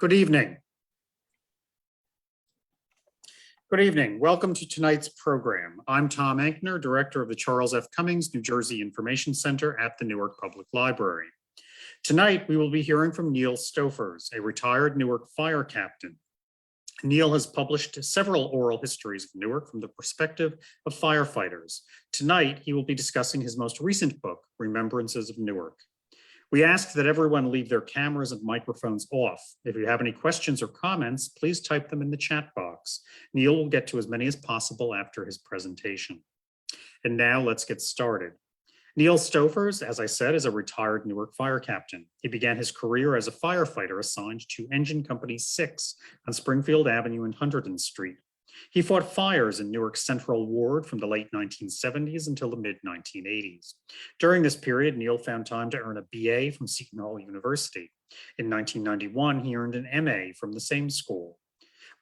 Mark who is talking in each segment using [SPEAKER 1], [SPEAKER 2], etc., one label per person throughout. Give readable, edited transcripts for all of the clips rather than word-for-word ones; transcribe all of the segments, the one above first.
[SPEAKER 1] Good evening. Good evening. Welcome to tonight's program. I'm Tom Ankner, Director of the Charles F. Cummings New Jersey Information Center at the Newark Public Library. Tonight, we will be hearing from Neal Stoffers, a retired Newark fire captain. Neal has published several oral histories of Newark from the perspective of firefighters. Tonight, he will be discussing his most recent book, Remembrances of Newark. We ask that everyone leave their cameras and microphones off. If you have any questions or comments, please type them in the chat box. Neal will get to as many as possible after his presentation. And now let's get started. Neal Stoffers, as I said, is a retired Newark fire captain. He began his career as a firefighter assigned to Engine Company 6 on Springfield Avenue and Hunterdon Street. He fought fires in Newark's Central Ward from the late 1970s until the mid-1980s. During this period, Neal found time to earn a BA from Seton Hall University. In 1991, he earned an MA from the same school.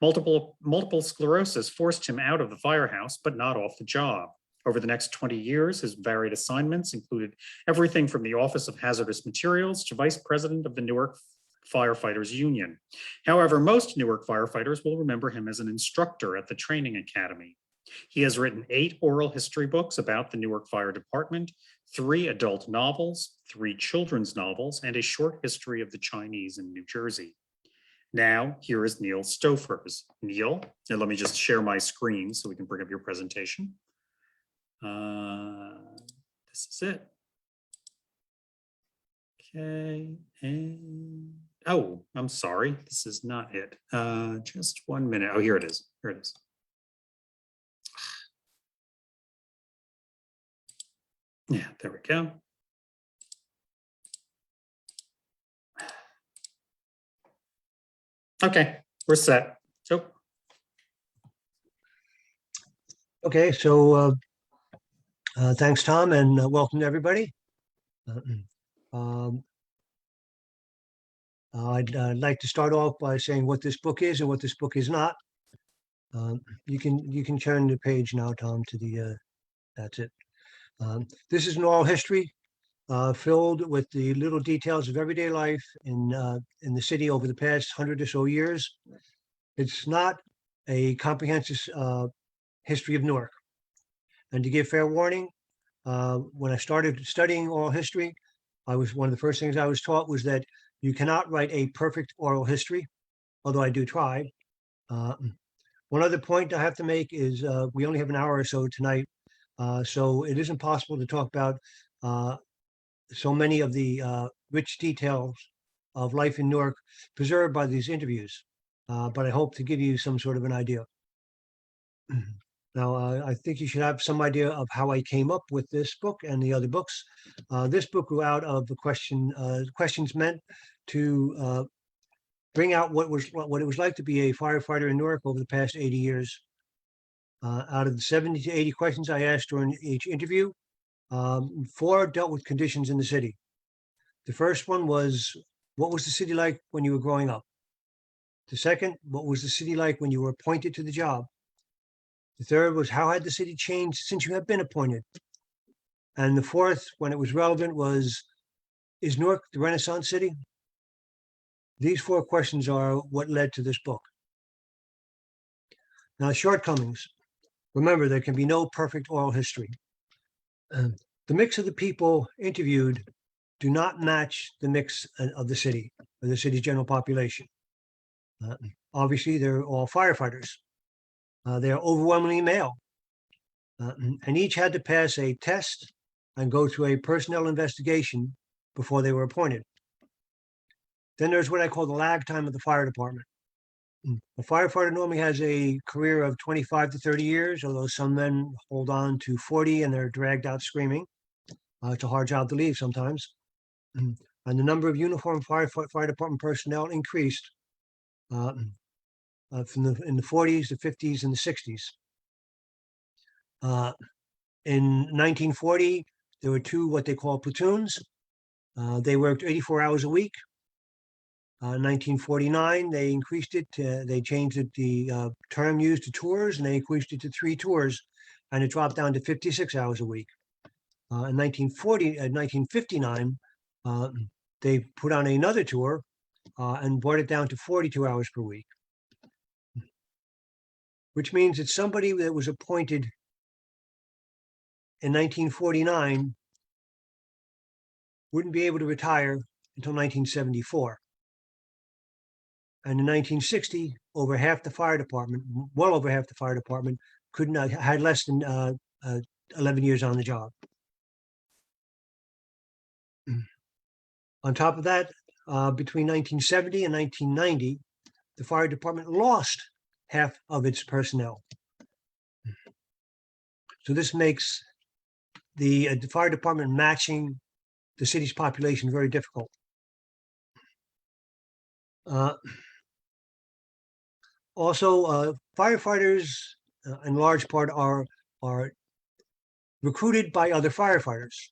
[SPEAKER 1] Multiple sclerosis forced him out of the firehouse, but not off the job. Over the next 20 years, his varied assignments included everything from the Office of Hazardous Materials to Vice President of the Newark Firefighters Union. However, most Newark firefighters will remember him as an instructor at the Training Academy. He has written 8 oral history books about the Newark Fire Department, 3 adult novels, 3 children's novels, and a short history of the Chinese in New Jersey. Now, here is Neal Stoffers. Neal, and let me just share my screen so we can bring up your presentation. This is it. Okay, and oh, I'm sorry, this is not it. Just 1 minute. Oh, here it is. Here it is. Yeah, there we go. Okay, we're set. So.
[SPEAKER 2] Okay, so thanks, Tom, and welcome to everybody. I'd like to start off by saying what this book is and what this book is not. You can turn the page now, Tom, to the that's it. This is an oral history filled with the little details of everyday life in the city over the past 100 or so years. It's not a comprehensive history of Newark. And to give fair warning, when I started studying oral history, one of the first things I was taught was that you cannot write a perfect oral history, although I do try. One other point I have to make is we only have an hour or so tonight, so it isn't possible to talk about so many of the rich details of life in Newark preserved by these interviews, but I hope to give you some sort of an idea. Now, I think you should have some idea of how I came up with this book and the other books. This book grew out of the questions meant to bring out what it was like to be a firefighter in Newark over the past 80 years. Out of the 70 to 80 questions I asked during each interview, 4 dealt with conditions in the city. The first one was, what was the city like when you were growing up? The second, what was the city like when you were appointed to the job? The third was, how had the city changed since you have been appointed? And the fourth, when it was relevant, was, is Newark the Renaissance city? These 4 questions are what led to this book. Now, shortcomings. Remember, there can be no perfect oral history. The mix of the people interviewed do not match the mix of the city, or the city's general population. Obviously, they're all firefighters. They're overwhelmingly male, and each had to pass a test and go through a personnel investigation before they were appointed. Then there's what I call the lag time of the fire department. A firefighter normally has a career of 25 to 30 years, although some men hold on to 40 and they're dragged out screaming. It's a hard job to leave sometimes. And the number of uniformed fire department personnel increased in the 40s, the 50s, and the 60s. In 1940, there were 2 what they call platoons. They worked 84 hours a week. 1949, they increased it. They changed it, the term used to tours, and they increased it to 3 tours, and it dropped down to 56 hours a week. In 1959, they put on another tour, and brought it down to 42 hours per week, which means that somebody that was appointed in 1949 wouldn't be able to retire until 1974. And in 1960, over half the fire department, well over half the fire department, had less than 11 years on the job. On top of that, between 1970 and 1990, the fire department lost half of its personnel. So this makes the fire department matching the city's population very difficult. Also, firefighters, in large part, are recruited by other firefighters.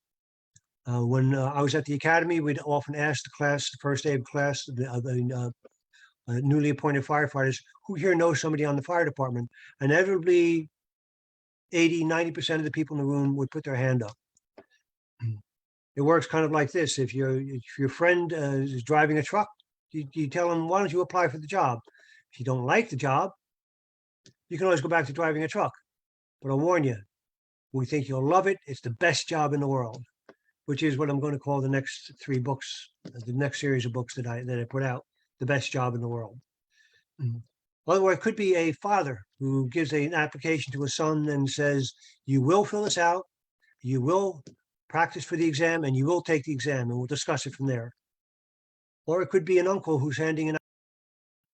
[SPEAKER 2] When I was at the academy, we'd often ask the class, the first day of class, the newly appointed firefighters, who here knows somebody on the fire department? And inevitably, 80–90% of the people in the room would put their hand up. It works kind of like this. If your friend is driving a truck, you tell them, why don't you apply for the job? If you don't like the job, you can always go back to driving a truck. But I'll warn you, we think you'll love it. It's the best job in the world, which is what I'm going to call the next 3 books, the next series of books that I put out, the best job in the world. Otherwise, it could be a father who gives an application to a son and says, you will fill this out, you will practice for the exam, and you will take the exam, and we'll discuss it from there. Or it could be an uncle who's handing an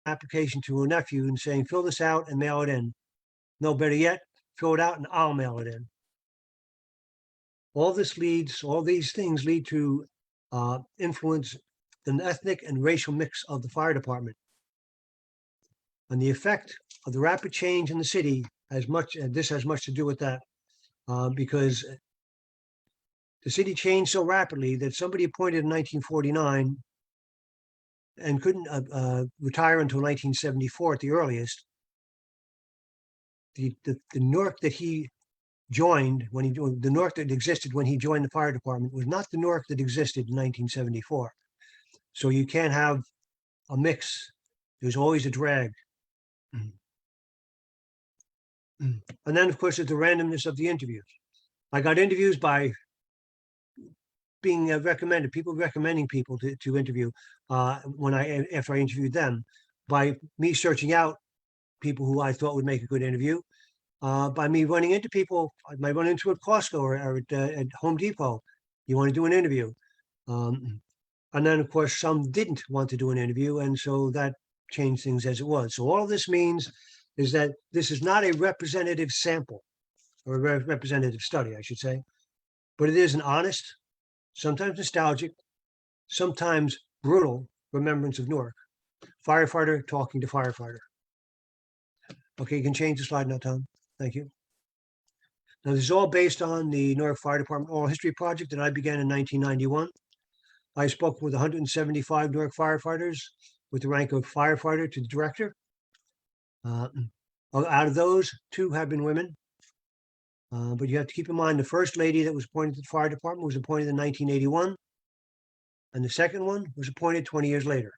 [SPEAKER 2] application to a nephew and saying, fill this out and mail it in. No, better yet, fill it out and I'll mail it in. All these things lead to influence the ethnic and racial mix of the fire department. And the effect of the rapid change in the city has much to do with that, because the city changed so rapidly that somebody appointed in 1949 and couldn't retire until 1974 at the earliest. The Newark that he joined the Newark that existed when he joined the fire department was not the Newark that existed in 1974. So you can't have a mix. There's always a drag. And then, of course, there's the randomness of the interviews. I got interviews by being recommended, people recommending people to interview after I interviewed them, by me searching out people who I thought would make a good interview, by me running into people. I might run into at Costco or at Home Depot. You want to do an interview? And then, of course, some didn't want to do an interview, and so that changed things as it was. So all this means is that this is not a representative sample, or a representative study, I should say, but it is an honest, sometimes nostalgic, sometimes brutal remembrance of Newark. Firefighter talking to firefighter. Okay, you can change the slide now, Tom. Thank you. Now, this is all based on the Newark Fire Department Oral History Project that I began in 1991. I spoke with 175 Newark firefighters with the rank of firefighter to the director. Out of those, 2 have been women. But you have to keep in mind the first lady that was appointed to the fire department was appointed in 1981. And the second one was appointed 20 years later.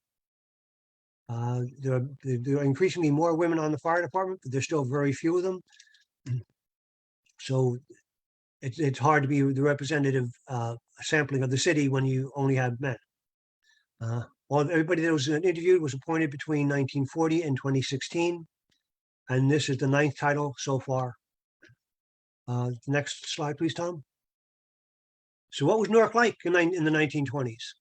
[SPEAKER 2] There are increasingly more women on the fire department, but there's still very few of them. So it's hard to be the representative sampling of the city when you only have men. Everybody that was interviewed was appointed between 1940 and 2016. And this is the 9th title so far. Next slide, please, Tom. So what was Newark like in the 1920s,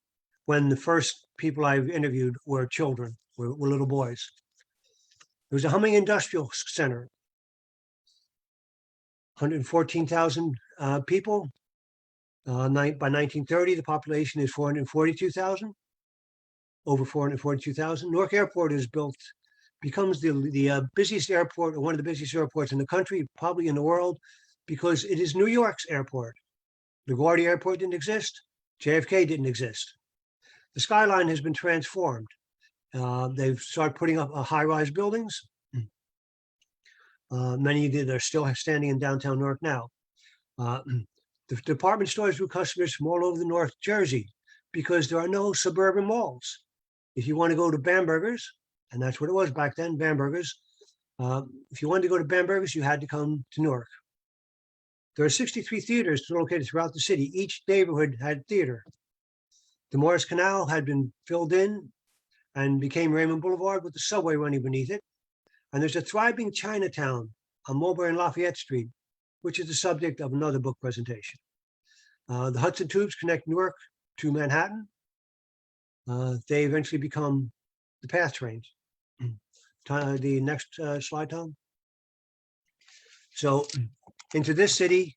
[SPEAKER 2] when the first people I interviewed were children, were little boys? There was a humming industrial center, 114,000 people. By 1930, the population is 442,000, over 442,000. Newark Airport is built, becomes the busiest airport, or one of the busiest airports in the country, probably in the world, because it is New York's airport. LaGuardia Airport didn't exist. JFK didn't exist. The skyline has been transformed. They've started putting up high-rise buildings. Many that are still standing in downtown Newark now. The department stores drew customers from all over the North Jersey because there are no suburban malls. if you want to go to Bamberger's, and that's what it was back then, Bamberger's, if you wanted to go to Bamberger's, you had to come to Newark. There are 63 theaters located throughout the city. Each neighborhood had a theater. The Morris Canal had been filled in and became Raymond Boulevard with the subway running beneath it. And there's a thriving Chinatown on Mulberry and Lafayette Street, which is the subject of another book presentation. The Hudson Tubes connect Newark to Manhattan. They eventually become the PATH trains. The next slide, Tom. So into this city,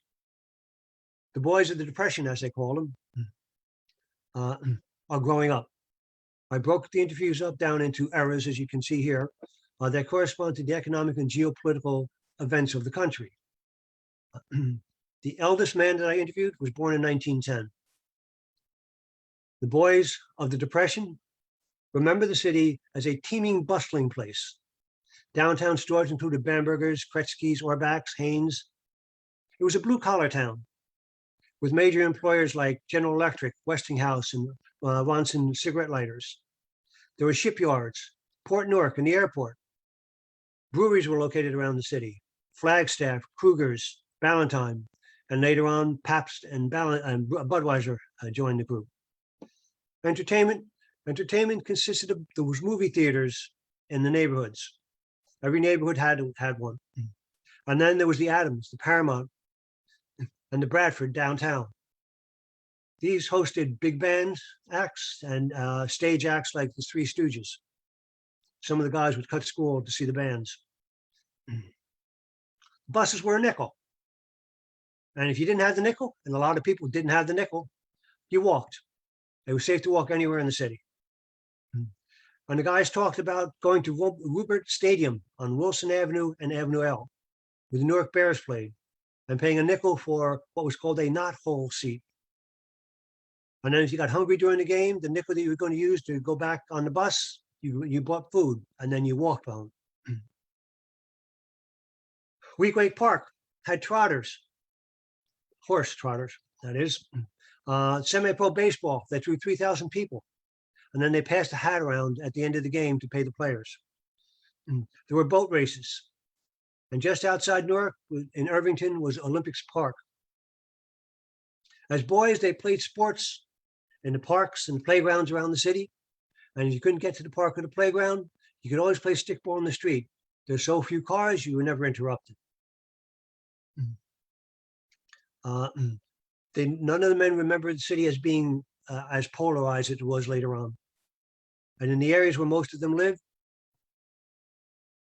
[SPEAKER 2] the boys of the Depression, as they call them, are growing up. I broke the interviews up down into eras, as you can see here, that correspond to the economic and geopolitical events of the country. The eldest man that I interviewed was born in 1910. The boys of the Depression remember the city as a teeming, bustling place. Downtown stores included Bamberger's, Kretzky's, Orbach's, Haynes. It was a blue-collar town with major employers like General Electric, Westinghouse, and Ronson cigarette lighters. There were shipyards, Port Newark, and the airport. Breweries were located around the city. Flagstaff, Kruger's, Ballantine, and later on Pabst and Budweiser joined the group. Entertainment consisted of those movie theaters in the neighborhoods. Every neighborhood had one. And then there was the Adams, the Paramount, and the Bradford downtown. These hosted big band acts and stage acts like the Three Stooges. Some of the guys would cut school to see the bands. Buses were a nickel. And if you didn't have the nickel, and a lot of people didn't have the nickel, you walked. It was safe to walk anywhere in the city. And the guys talked about going to Rupert Stadium on Wilson Avenue and Avenue L, where the Newark Bears played, and paying a nickel for what was called a knothole seat. And then if you got hungry during the game, the nickel that you were going to use to go back on the bus, you bought food, and then you walked home. Weequahic Park had trotters, horse trotters, that is, semi-pro baseball that drew 3,000 people. And then they passed a hat around at the end of the game to pay the players. There were boat races. And just outside Newark, in Irvington, was Olympics Park. As boys, they played sports in the parks and the playgrounds around the city. And if you couldn't get to the park or the playground, you could always play stickball in the street. There's so few cars, you were never interrupted. None of the men remember the city as being as polarized as it was later on. And in the areas where most of them lived,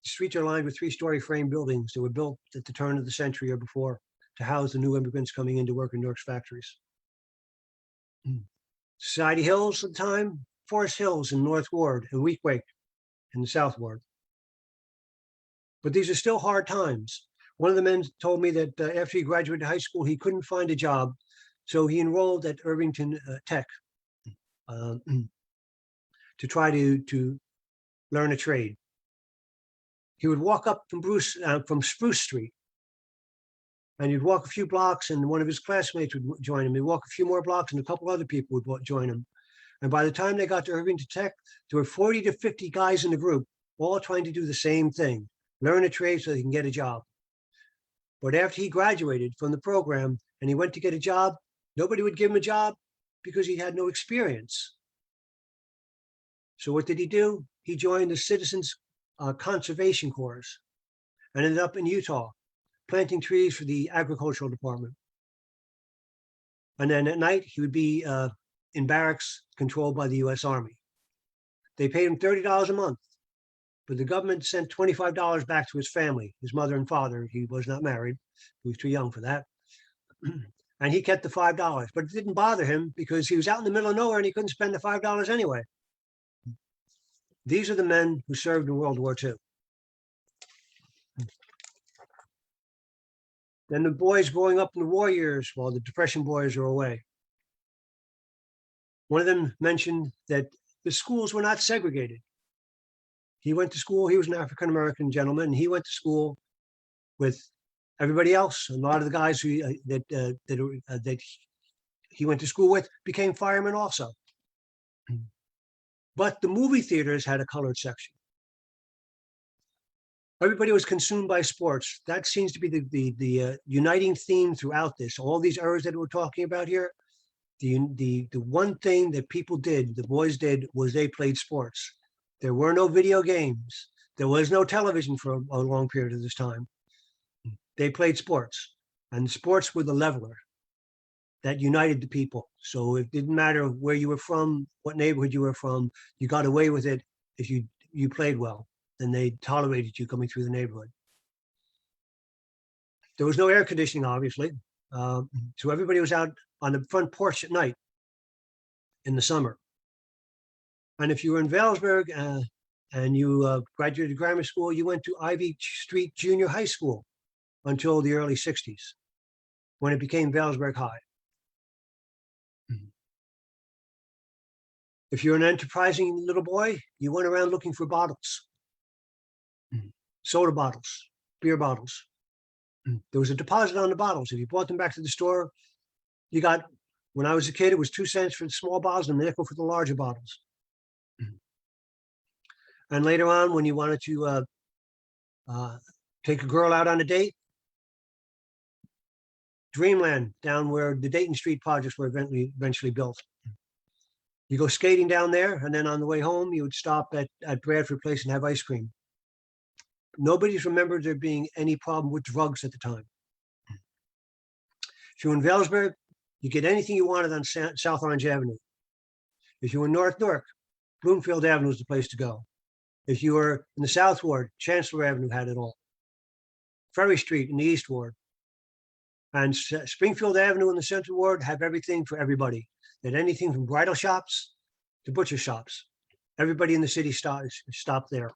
[SPEAKER 2] the streets are lined with three-story frame buildings that were built at the turn of the century or before to house the new immigrants coming in to work in Newark's factories. Society Hills at the time, Forest Hills in North Ward, and Weequahic in the South Ward. But these are still hard times. One of the men told me that after he graduated high school, he couldn't find a job, so he enrolled at Irvington Tech to try to learn a trade. He would walk up from Spruce Street, and he'd walk a few blocks, and one of his classmates would join him. He'd walk a few more blocks, and a couple other people would join him. And by the time they got to Irvington Tech, there were 40 to 50 guys in the group, all trying to do the same thing, learn a trade so they can get a job. But after he graduated from the program and he went to get a job, nobody would give him a job because he had no experience. So what did he do? He joined the Citizens Conservation Corps and ended up in Utah, planting trees for the agricultural department. And then at night, he would be in barracks controlled by the US Army. They paid him $30 a month, but the government sent $25 back to his family, his mother and father. He was not married. He was too young for that. And he kept the $5, but it didn't bother him because he was out in the middle of nowhere and he couldn't spend the $5 anyway. These are the men who served in World War II. Then the boys growing up in the war years while the Depression boys are away. One of them mentioned that the schools were not segregated. He went to school, he was an African-American gentleman, and he went to school with everybody else. A lot of the guys that he went to school with became firemen also. But the movie theaters had a colored section. Everybody was consumed by sports. That seems to be the uniting theme throughout this. All these errors that we're talking about here, the one thing that people did, the boys did, was they played sports. There were no video games. There was no television for a long period of this time. They played sports, and sports were the leveler that united the people. So it didn't matter where you were from, what neighborhood you were from, you got away with it if you played well, and they tolerated you coming through the neighborhood. There was no air conditioning, obviously. So everybody was out on the front porch at night in the summer. And if you were in Valesburg and you graduated grammar school, you went to Ivy Street Junior High School until the early 60s, when it became Valesburg High. If you're an enterprising little boy, you went around looking for bottles, soda bottles, beer bottles. There was a deposit on the bottles. If you brought them back to the store, you got, when I was a kid, it was 2 cents for the small bottles and a nickel for the larger bottles. And later on, when you wanted to take a girl out on a date, Dreamland, down where the Dayton Street projects were eventually built. You go skating down there, and then on the way home, you would stop at Bradford Place and have ice cream. Nobody's remembered there being any problem with drugs at the time. If you're in Valesburg, you get anything you wanted on South Orange Avenue. If you were in North Newark, Bloomfield Avenue was the place to go. If you were in the South Ward, Chancellor Avenue had it all. Ferry Street in the East Ward. And Springfield Avenue in the Central Ward have everything for everybody. They had anything from bridal shops to butcher shops. Everybody in the city stopped there.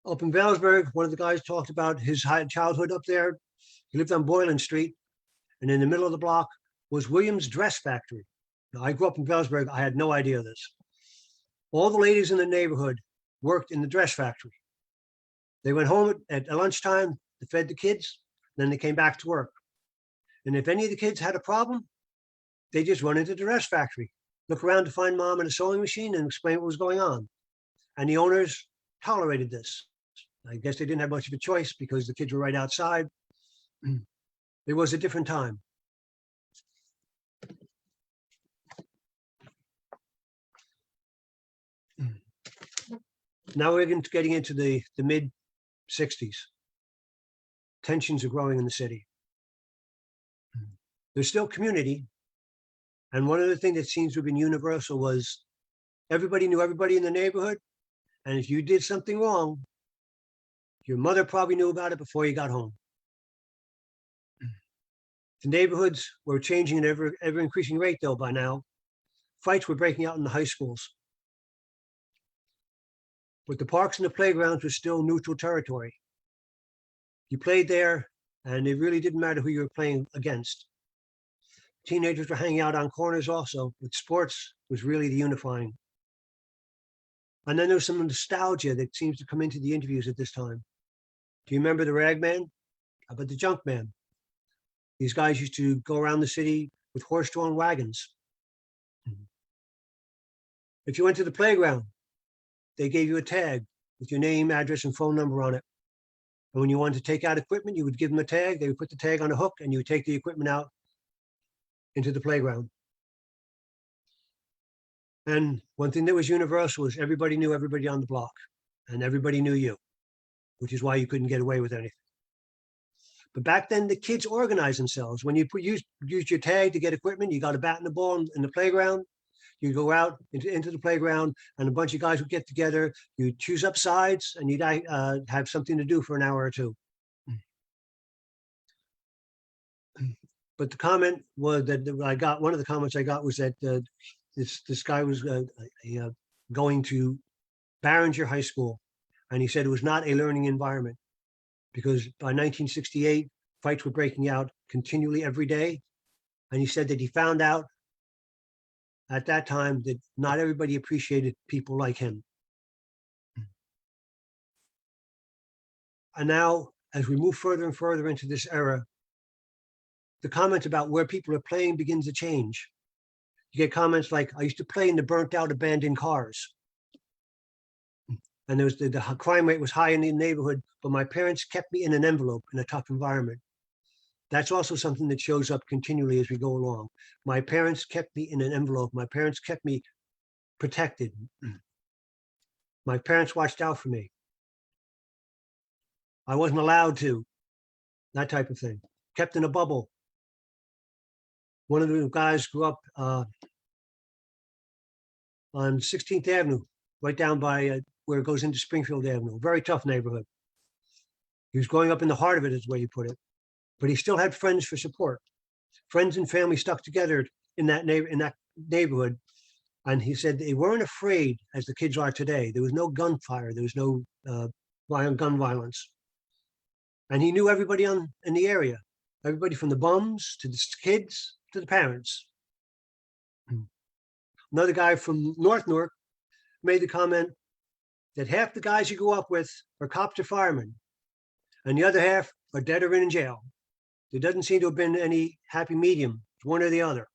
[SPEAKER 2] Up in Valesburg, one of the guys talked about his childhood up there. He lived on Boylan Street, and in the middle of the block was Williams Dress Factory. Now, I grew up in Valesburg. I had no idea this. All the ladies in the neighborhood worked in the dress factory. They went home at lunchtime, they fed the kids, then they came back to work. And if any of the kids had a problem, they just run into the dress factory, look around to find mom in a sewing machine and explain what was going on. And the owners tolerated this. I guess they didn't have much of a choice because the kids were right outside. It was a different time. Now we're getting into the mid 60s. Tensions are growing in the city. There's still community. And one of the things that seems to have been universal was everybody knew everybody in the neighborhood. And if you did something wrong, your mother probably knew about it before you got home. The neighborhoods were changing at ever increasing rate, though, by now. Fights were breaking out in the high schools. But the parks and the playgrounds were still neutral territory. You played there, and it really didn't matter who you were playing against. Teenagers were hanging out on corners also, but sports was really the unifying. And then there's some nostalgia that seems to come into the interviews at this time. Do you remember the Rag Man? How about the Junk Man? These guys used to go around the city with horse-drawn wagons. If you went to the playground, they gave you a tag with your name, address, and phone number on it. And when you wanted to take out equipment, you would give them a tag. They would put the tag on a hook, and you would take the equipment out into the playground. And one thing that was universal was everybody knew everybody on the block, and everybody knew you, which is why you couldn't get away with anything. But back then, the kids organized themselves. When you used your tag to get equipment, you got a bat and a ball in the playground. You go out into the playground, and a bunch of guys would get together. You'd choose up sides, and you'd have something to do for an hour or two. But the comment was that I got, one of the comments I got was that this guy was going to Barringer High School, and he said it was not a learning environment because by 1968, fights were breaking out continually every day. And he said that he found out at that time that not everybody appreciated people like him. And now, as we move further and further into this era, the comments about where people are playing begins to change. You get comments like, I used to play in the burnt out abandoned cars. And there was the crime rate was high in the neighborhood, but my parents kept me in an envelope in a tough environment. That's also something that shows up continually as we go along. My parents kept me in an envelope. My parents kept me protected. My parents watched out for me. I wasn't allowed to, that type of thing. Kept in a bubble. One of the guys grew up on 16th Avenue, right down by where it goes into Springfield Avenue. Very tough neighborhood. He was growing up in the heart of it, is the way you put it. But he still had friends for support. Friends and family stuck together in that neighborhood. And he said they weren't afraid as the kids are today. There was no gunfire. There was no gun violence. And he knew everybody in the area, everybody from the bums to the kids to the parents. Another guy from North Newark made the comment that half the guys you grew up with are cops or firemen, and the other half are dead or in jail. There doesn't seem to have been any happy medium, one or the other.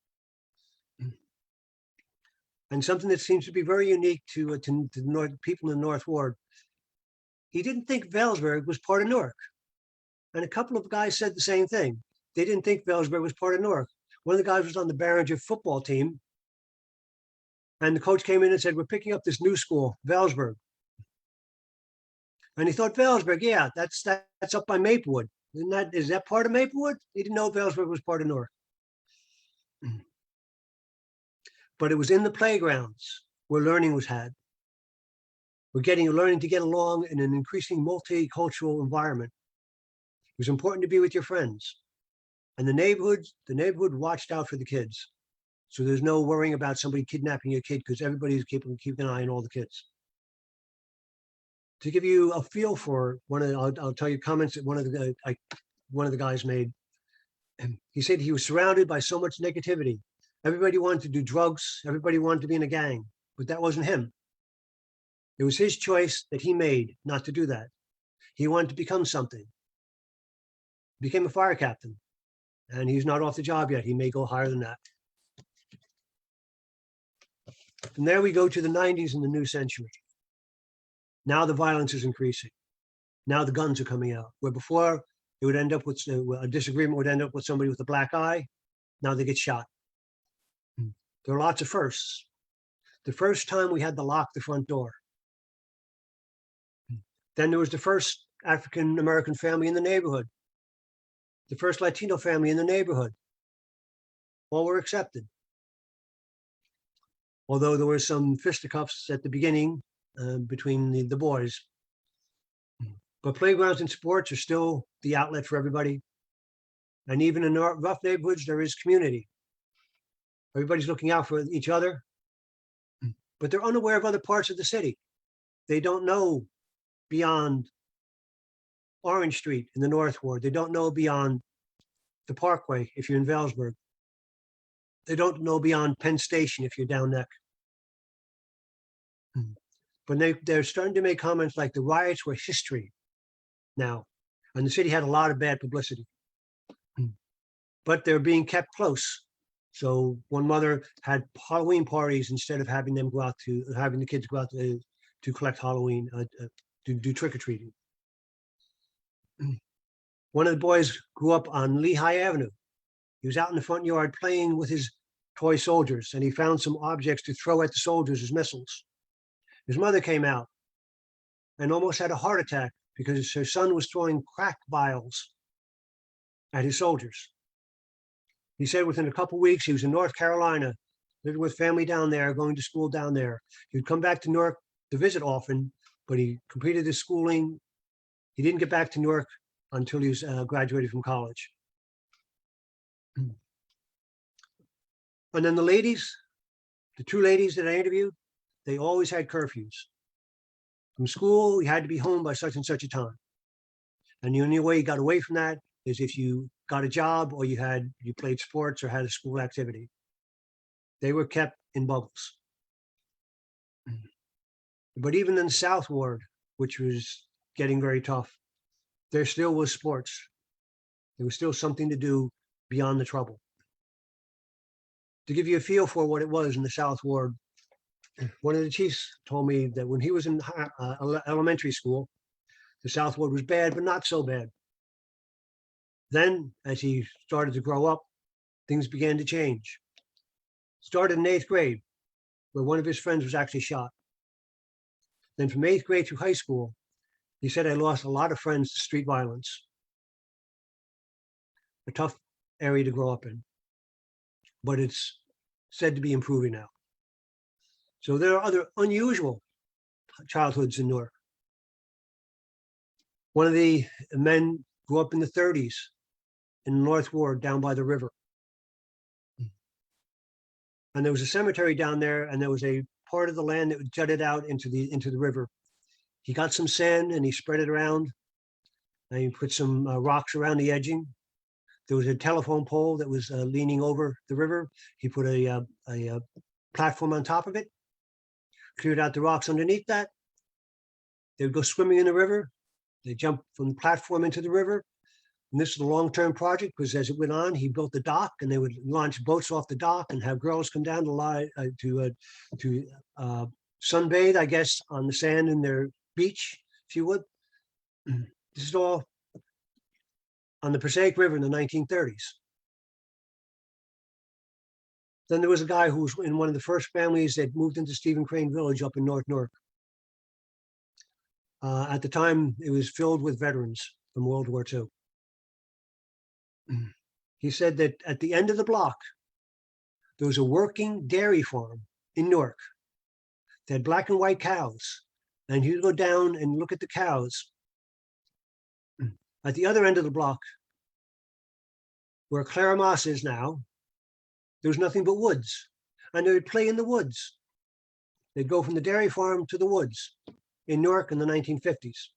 [SPEAKER 2] And something that seems to be very unique to the people in the North Ward, he didn't think Vailsburg was part of Newark. And a couple of guys said the same thing. They didn't think Vailsburg was part of Newark. One of the guys was on the Barringer football team, and the coach came in and said, we're picking up this new school, Vailsburg. And he thought, Vailsburg, yeah, that's up by Maplewood. Is that part of Maplewood? He didn't know Vailsburg was part of Newark. But it was in the playgrounds where learning was had. Learning to get along in an increasing multicultural environment. It was important to be with your friends. And the neighborhood watched out for the kids. So there's no worrying about somebody kidnapping your kid, because everybody's keeping an eye on all the kids. To give you a feel for I'll tell you comments that one of the guys made. He said he was surrounded by so much negativity. Everybody wanted to do drugs. Everybody wanted to be in a gang, but that wasn't him. It was his choice that he made not to do that. He wanted to become something. Became a fire captain, and he's not off the job yet. He may go higher than that. And there we go to the 90s and the new century. Now the violence is increasing. Now the guns are coming out. Where before it would end up with a disagreement would end up with somebody with a black eye. Now they get shot. There are lots of firsts. The first time we had to lock the front door. Then there was the first African-American family in the neighborhood. The first Latino family in the neighborhood. All were accepted. Although there were some fisticuffs at the beginning between the boys. But playgrounds and sports are still the outlet for everybody. And even in rough neighborhoods, there is community. Everybody's looking out for each other, but they're unaware of other parts of the city. They don't know beyond Orange Street in the North Ward. They don't know beyond the Parkway if you're in Vailsburg. They don't know beyond Penn Station if you're down Neck. But they're starting to make comments like the riots were history now, and the city had a lot of bad publicity. But they're being kept close. So one mother had Halloween parties instead of having the kids go out to collect Halloween, to do trick-or-treating. One of the boys grew up on Lehigh Avenue. He was out in the front yard playing with his toy soldiers, and he found some objects to throw at the soldiers as missiles. His mother came out and almost had a heart attack because her son was throwing crack vials at his soldiers. He said within a couple of weeks, he was in North Carolina, living with family down there, going to school down there. He would come back to Newark to visit often, but he completed his schooling. He didn't get back to Newark until he was graduated from college. And then the two ladies that I interviewed, they always had curfews. From school, you had to be home by such and such a time. And the only way you got away from that is if you got a job or you played sports or had a school activity. They were kept in bubbles. But even in the South Ward, which was getting very tough, there still was sports. There was still something to do beyond the trouble. To give you a feel for what it was in the South Ward, one of the chiefs told me that when he was in elementary school, the South Ward was bad, but not so bad. Then, as he started to grow up, things began to change. Started in 8th grade, where one of his friends was actually shot. Then from 8th grade through high school, he said, I lost a lot of friends to street violence. A tough area to grow up in, but it's said to be improving now. So there are other unusual childhoods in Newark. One of the men grew up in the 30s in the North Ward down by the river. And there was a cemetery down there, and there was a part of the land that jutted out into the river. He got some sand and he spread it around, and he put some rocks around the edging. There was a telephone pole that was leaning over the river. He put a platform on top of it, cleared out the rocks underneath that. They would go swimming in the river. They jumped from the platform into the river. And this is a long-term project because as it went on, he built the dock, and they would launch boats off the dock and have girls come down to sunbathe, I guess, on the sand in their beach, if you would. This is all on the Passaic River in the 1930s. Then there was a guy who was in one of the first families that moved into Stephen Crane Village up in North Newark. At the time, it was filled with veterans from World War II. He said that at the end of the block, there was a working dairy farm in Newark. They had black and white cows, and he'd go down and look at the cows. At the other end of the block, where Clara Moss is now, there was nothing but woods, and they would play in the woods. They'd go from the dairy farm to the woods in Newark in the 1950s.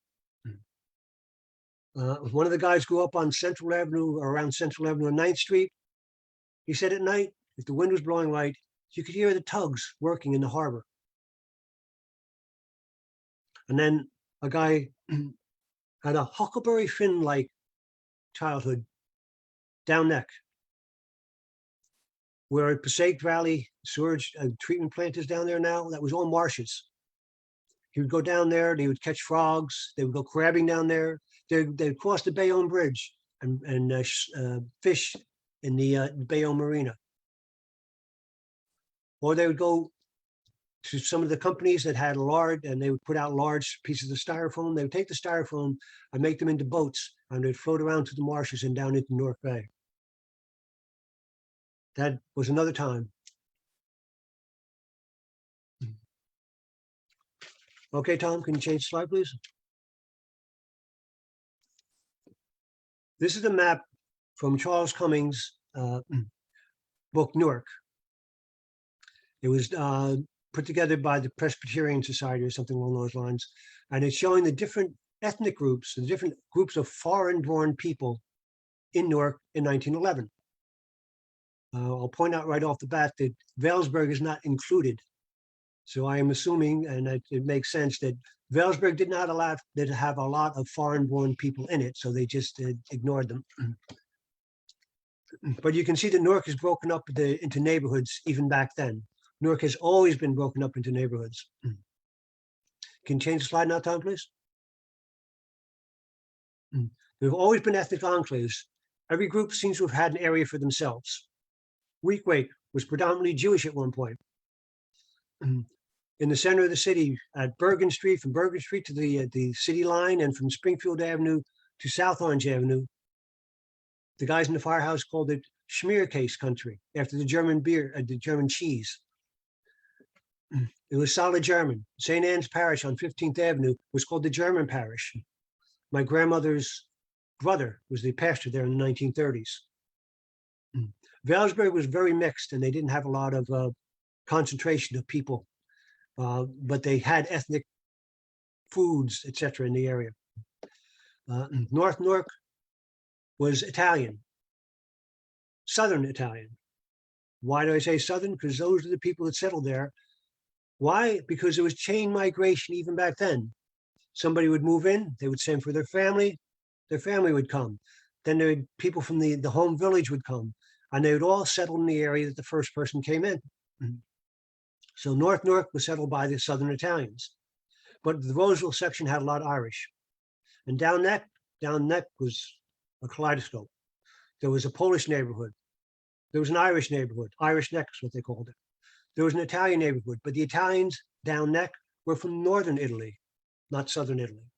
[SPEAKER 2] One of the guys grew up on Central Avenue, or around Central Avenue on 9th Street. He said at night, if the wind was blowing light, you could hear the tugs working in the harbor. And then a guy had a Huckleberry Finn-like childhood down neck, where Passaic Valley sewage treatment plant is down there now. That was all marshes. He would go down there, they would catch frogs, they would go crabbing down there. They'd cross the Bayonne Bridge and fish in the Bayonne Marina. Or they would go to some of the companies that had lard, and they would put out large pieces of styrofoam. They would take the styrofoam and make them into boats, and they'd float around to the marshes and down into Newark Bay. That was another time. Okay, Tom, can you change the slide, please? This is a map from Charles Cummings' book, Newark. It was put together by the Presbyterian Society or something along those lines. And it's showing the different ethnic groups, the different groups of foreign-born people in Newark in 1911. I'll point out right off the bat that Vailsburg is not included. So I am assuming, and it makes sense, that Vailsburg did not have a lot of foreign-born people in it, so they just ignored them. But you can see that Newark is broken up into neighborhoods even back then. Newark has always been broken up into neighborhoods. Can you change the slide now, Tom, please? There have always been ethnic enclaves. Every group seems to have had an area for themselves. Weequahic was predominantly Jewish at one point. In the center of the city at Bergen Street, from Bergen Street to the city line, and from Springfield Avenue to South Orange Avenue, the guys in the firehouse called it Schmierkäse country, after the German beer, the German cheese. It was solid German. St. Anne's Parish on 15th Avenue was called the German Parish. My grandmother's brother was the pastor there in the 1930s. Vailsburg was very mixed, and they didn't have a lot of concentration of people, but they had ethnic foods, etc., in the area. North Newark was Italian, Southern Italian. Why do I say Southern? Because those are the people that settled there. Why? Because there was chain migration even back then. Somebody would move in, they would send for their family would come. Then there would, people from the home village would come, and they would all settle in the area that the first person came in. So North Newark was settled by the Southern Italians, but the Roseville section had a lot of Irish. And down neck was a kaleidoscope. There was a Polish neighborhood. There was an Irish neighborhood. Irish Neck is what they called it. There was an Italian neighborhood, but the Italians down neck were from northern Italy, not southern Italy.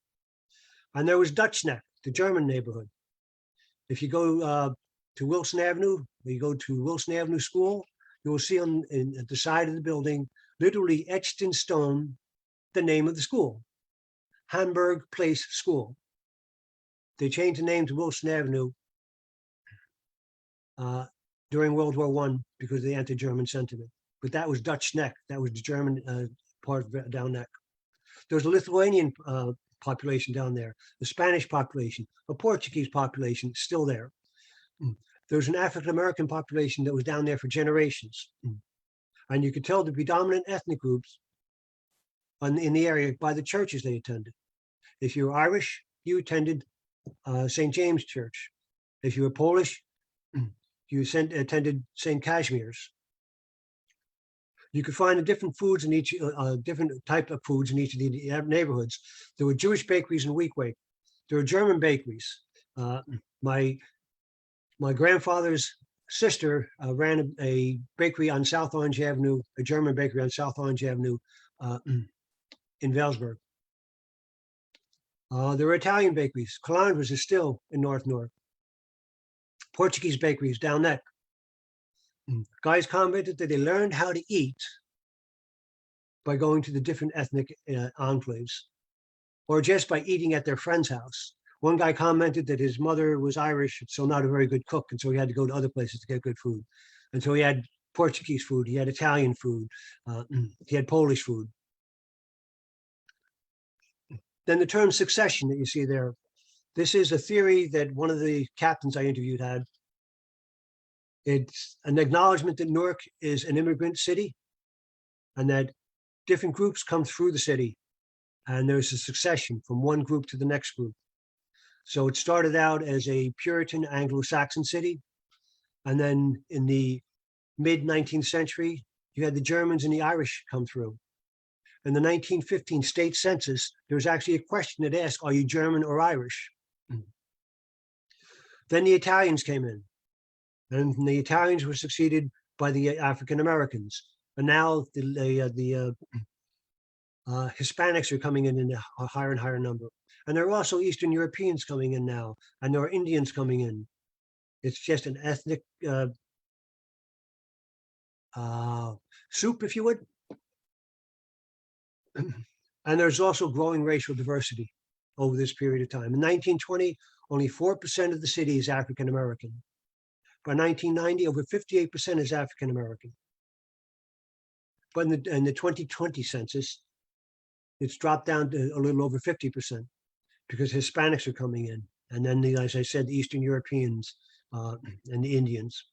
[SPEAKER 2] And there was Dutch Neck, the German neighborhood. If you go to Wilson Avenue, you go to Wilson Avenue School, you will see at the side of the building, literally etched in stone, the name of the school, Hamburg Place School. They changed the name to Wilson Avenue during World War I because of the anti-German sentiment. But that was Dutch Neck. That was the German part of down neck. There was a Lithuanian population down there, a Spanish population, a Portuguese population still there. There was an African-American population that was down there for generations. And you could tell the predominant ethnic groups in the area by the churches they attended. If you were Irish, you attended St. James Church. If you were Polish, you attended St. Casimir's. You could find different foods in each, different type of foods in each of the neighborhoods. There were Jewish bakeries in Weequahic. There were German bakeries. My grandfather's sister ran a bakery on South Orange Avenue, a German bakery on South Orange Avenue in Valesburg. There were Italian bakeries. Calandras is still in North Newark. Portuguese bakeries down neck. Guys commented that they learned how to eat by going to the different ethnic enclaves, or just by eating at their friend's house. One guy commented that his mother was Irish, so not a very good cook, and so he had to go to other places to get good food. And so he had Portuguese food, he had Italian food, he had Polish food. Then the term succession that you see there, this is a theory that one of the captains I interviewed had. It's an acknowledgement that Newark is an immigrant city and that different groups come through the city and there's a succession from one group to the next group. So it started out as a Puritan Anglo-Saxon city. And then in the mid-19th century, you had the Germans and the Irish come through. In the 1915 state census, there was actually a question that asked, are you German or Irish? Then the Italians came in. And the Italians were succeeded by the African Americans. And now the Hispanics are coming in a higher and higher number. And there are also Eastern Europeans coming in now, and there are Indians coming in. It's just an ethnic soup, if you would. And there's also growing racial diversity over this period of time. In 1920, only 4% of the city is African American. By 1990, over 58% is African American. But in the 2020 census, it's dropped down to a little over 50% because Hispanics are coming in. And then, as I said, the Eastern Europeans and the Indians.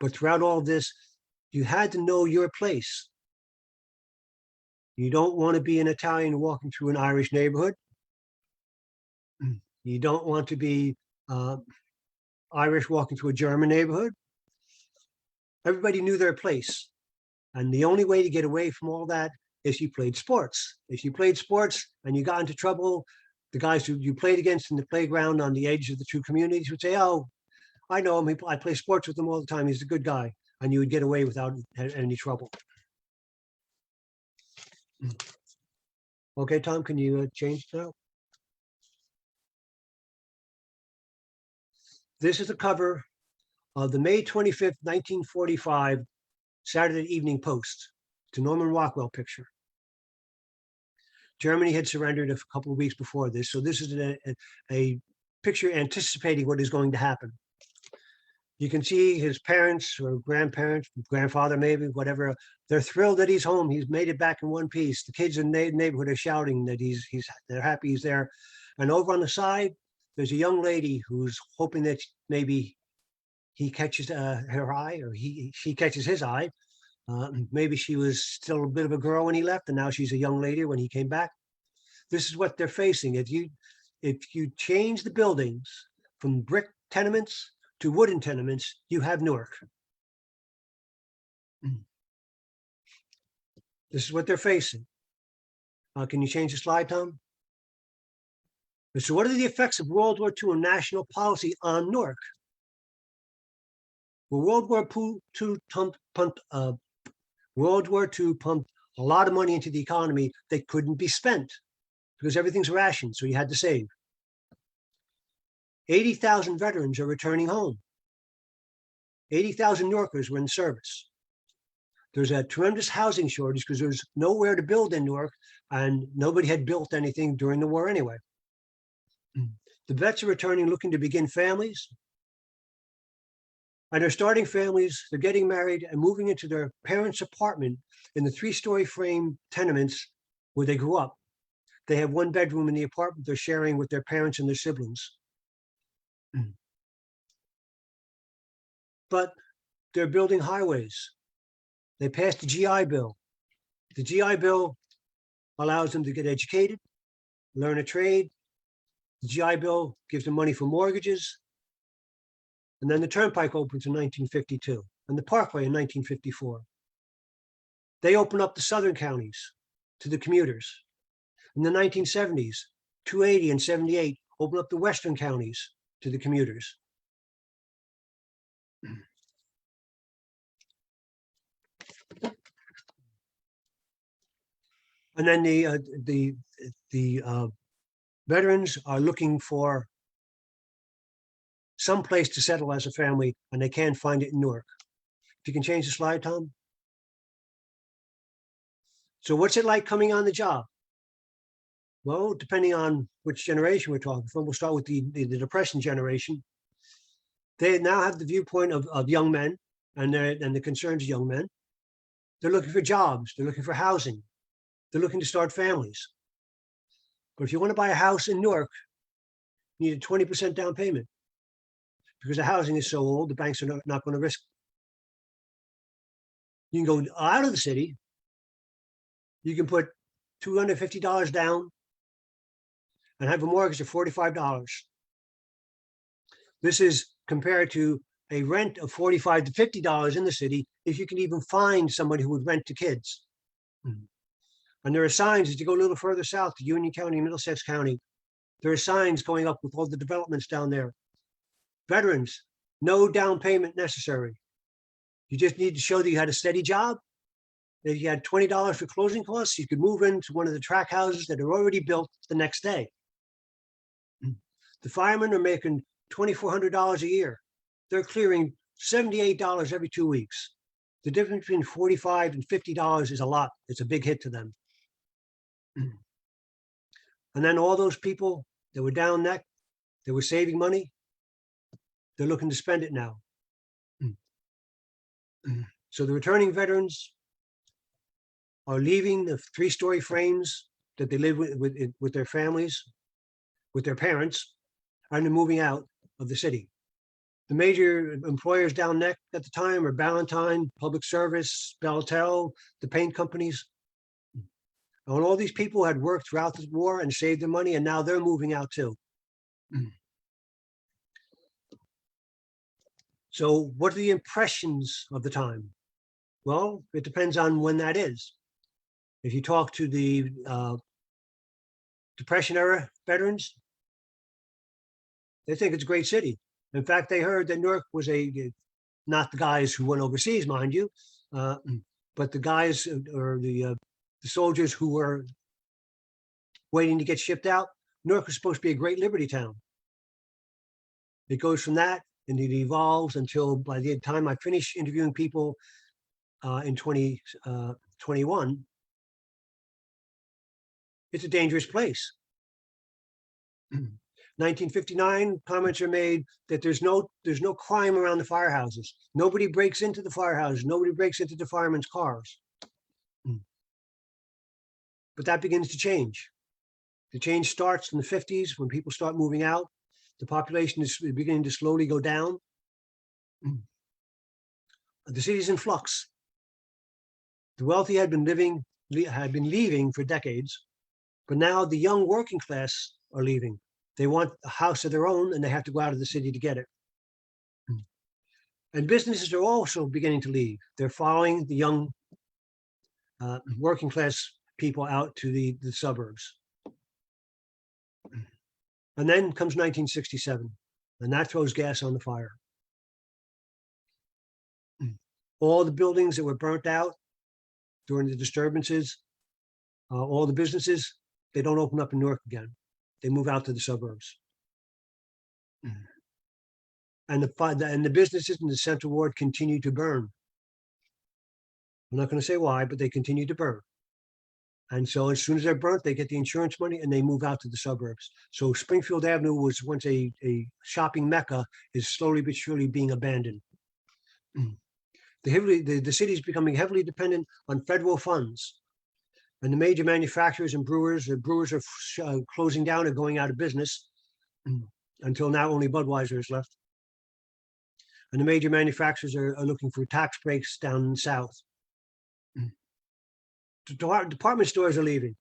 [SPEAKER 2] But throughout all this, you had to know your place. You don't want to be an Italian walking through an Irish neighborhood. You don't want to be Irish walking through a German neighborhood. Everybody knew their place. And the only way to get away from all that is you played sports. If you played sports and you got into trouble, the guys who you played against in the playground on the edge of the two communities would say, oh, I know him. I play sports with him all the time. He's a good guy. And you would get away without any trouble. Okay, Tom, can you change now? This is the cover of the May 25th, 1945 Saturday Evening Post. It's a Norman Rockwell picture. Germany had surrendered a couple of weeks before this, so this is a picture anticipating what is going to happen. You can see his parents or grandparents, grandfather maybe, whatever. They're thrilled that he's home. He's made it back in one piece. The kids in the neighborhood are shouting that they're happy he's there. And over on the side, there's a young lady who's hoping that maybe he catches her eye or she catches his eye. Maybe she was still a bit of a girl when he left, and now she's a young lady when he came back. This is what they're facing. If you change the buildings from brick tenements to wooden tenements, you have Newark. This is what they're facing. Can you change the slide, Tom? So what are the effects of World War II and national policy on Newark? Well, World War II pumped a lot of money into the economy that couldn't be spent because everything's rationed, so you had to save. 80,000 veterans are returning home. 80,000 Newarkers were in service. There's a tremendous housing shortage because there's nowhere to build in Newark, and nobody had built anything during the war anyway. The vets are returning looking to begin families, and they're starting families, they're getting married and moving into their parents' apartment in the 3-story frame tenements where they grew up. They have 1 bedroom in the apartment they're sharing with their parents and their siblings. But they're building highways. They passed the GI Bill. The GI Bill allows them to get educated, learn a trade. The GI Bill gives them money for mortgages. And then the Turnpike opens in 1952 and the Parkway in 1954. They open up the southern counties to the commuters. In the 1970s, 280 and 78 open up the western counties to the commuters. And then the veterans are looking for some place to settle as a family, and they can't find it in Newark. If you can change the slide, Tom. So what's it like coming on the job? Well, depending on which generation we're talking from, we'll start with the Depression generation. They now have the viewpoint of young men and the concerns of young men. They're looking for jobs. They're looking for housing. They're looking to start families. But if you want to buy a house in Newark, you need a 20% down payment because the housing is so old, the banks are not going to risk it. You can go out of the city. You can put $250 down and have a mortgage of $45. This is compared to a rent of $45 to $50 in the city, if you can even find somebody who would rent to kids. And there are signs as you go a little further south to Union County, Middlesex County, there are signs going up with all the developments down there. Veterans, no down payment necessary. You just need to show that you had a steady job. If you had $20 for closing costs, you could move into one of the track houses that are already built the next day. The firemen are making $2,400 a year. They're clearing $78 every 2 weeks. The difference between $45 and $50 is a lot. It's a big hit to them. And then all those people that were down neck, they were saving money, they're looking to spend it now. So the returning veterans are leaving the 3-story frames that they live with their families, with their parents, and they're moving out of the city. The major employers down neck at the time are Ballantine, Public Service, Beltel, the paint companies. And all these people had worked throughout the war and saved their money, and now they're moving out too. So what are the impressions of the time? Well, it depends on when that is. If you talk to the Depression era veterans, they think it's a great city. In fact, they heard that Newark was not the guys who went overseas, mind you, but the guys or the soldiers who were waiting to get shipped out. Newark was supposed to be a great liberty town. It goes from that and it evolves until by the time I finish interviewing people in 2021, it's a dangerous place. 1959, comments are made that there's no crime around the firehouses. Nobody breaks into the firehouses. Nobody breaks into the firemen's cars. But that begins to change. The change starts in the 50s when people start moving out. The population is beginning to slowly go down. The city's in flux. The wealthy had been leaving for decades, but now the young working class are leaving. They want a house of their own and they have to go out of the city to get it. And businesses are also beginning to leave. They're following the young working class people out to the suburbs. And then comes 1967, and that throws gas on the fire. All the buildings that were burnt out during the disturbances, all the businesses, they don't open up in Newark again. They move out to the suburbs. And the businesses in the Central Ward continue to burn. I'm not going to say why, but they continue to burn. And so as soon as they're burnt, they get the insurance money and they move out to the suburbs. So Springfield Avenue was once a shopping mecca, is slowly but surely being abandoned. The city is becoming heavily dependent on federal funds. And the major manufacturers and brewers, the brewers are closing down or going out of business. Until now, only Budweiser is left. And the major manufacturers are looking for tax breaks down south. The department stores are leaving.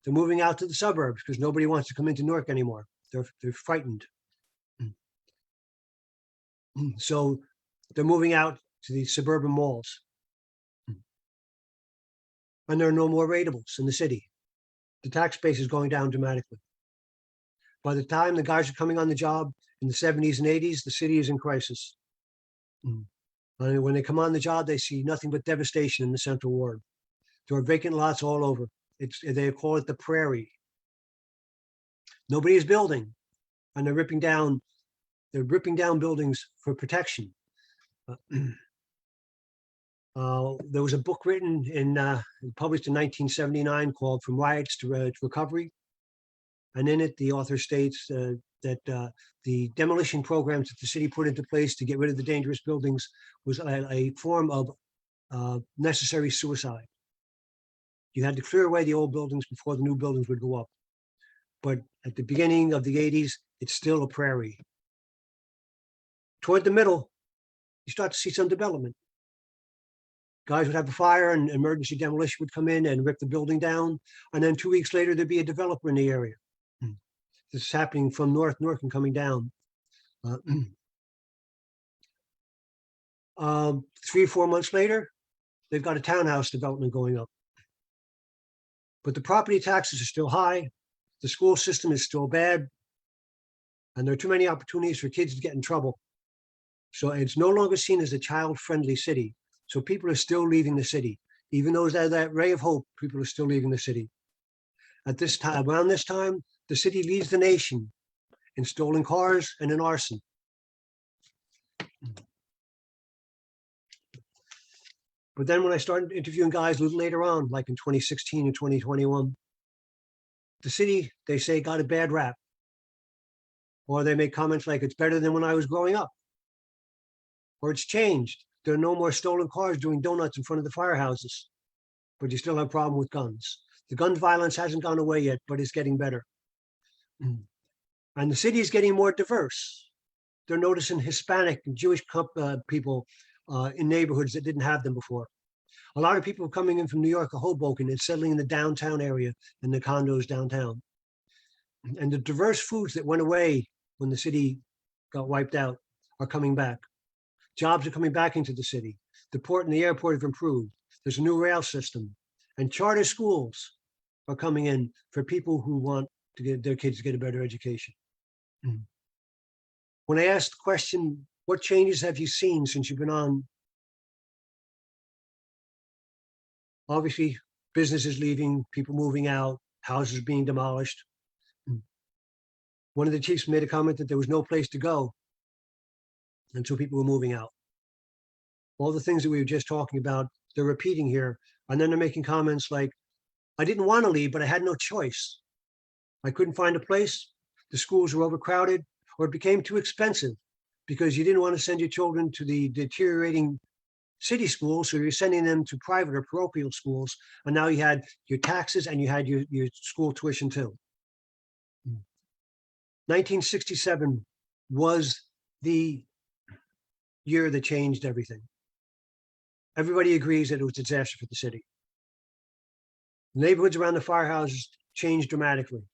[SPEAKER 2] They're moving out to the suburbs because nobody wants to come into Newark anymore. They're frightened. So they're moving out to the suburban malls. And there are no more rateables in the city. The tax base is going down dramatically. By the time the guys are coming on the job in the 70s and 80s, the city is in crisis. And when they come on the job, they see nothing but devastation in the Central Ward. There are vacant lots all over. They call it the prairie. Nobody is building, and they're ripping down buildings for protection. There was a book written published in 1979 called "From Riots to Recovery," and in it, the author states that the demolition programs that the city put into place to get rid of the dangerous buildings was a form of necessary suicide. You had to clear away the old buildings before the new buildings would go up. But at the beginning of the 80s, it's still a prairie. Toward the middle, you start to see some development. Guys would have a fire and emergency demolition would come in and rip the building down. And then 2 weeks later, there'd be a developer in the area. This is happening from North Newark and coming down. 3 or 4 months later, they've got a townhouse development going up. But the property taxes are still high. The school system is still bad. And there are too many opportunities for kids to get in trouble. So it's no longer seen as a child-friendly city. So people are still leaving the city. Even though there's that ray of hope, people are still leaving the city. At this time, around this time, the city leads the nation in stolen cars and in arson. But then when I started interviewing guys a little later on, like in 2016 and 2021, the city, they say, got a bad rap. Or they make comments like, it's better than when I was growing up. Or it's changed. There are no more stolen cars doing donuts in front of the firehouses. But you still have a problem with guns. The gun violence hasn't gone away yet, but it's getting better. And the city is getting more diverse. They're noticing Hispanic and Jewish people in neighborhoods that didn't have them before. A lot of people coming in from New York or Hoboken and settling in the downtown area in the condos downtown. And the diverse foods that went away when the city got wiped out are coming back. Jobs are coming back into the city. The port and the airport have improved. There's a new rail system. And charter schools are coming in for people who want to get their kids to get a better education. When I asked the question, what changes have you seen since you've been on? Obviously, businesses leaving, people moving out, houses being demolished. One of the chiefs made a comment that there was no place to go. And so people were moving out. All the things that we were just talking about, they're repeating here. And then they're making comments like, I didn't want to leave, but I had no choice. I couldn't find a place. The schools were overcrowded, or it became too expensive because you didn't want to send your children to the deteriorating city schools, so you're sending them to private or parochial schools. And now you had your taxes and you had your school tuition too. 1967 was the year that changed everything. Everybody agrees that it was a disaster for the city. The neighborhoods around the firehouses changed dramatically.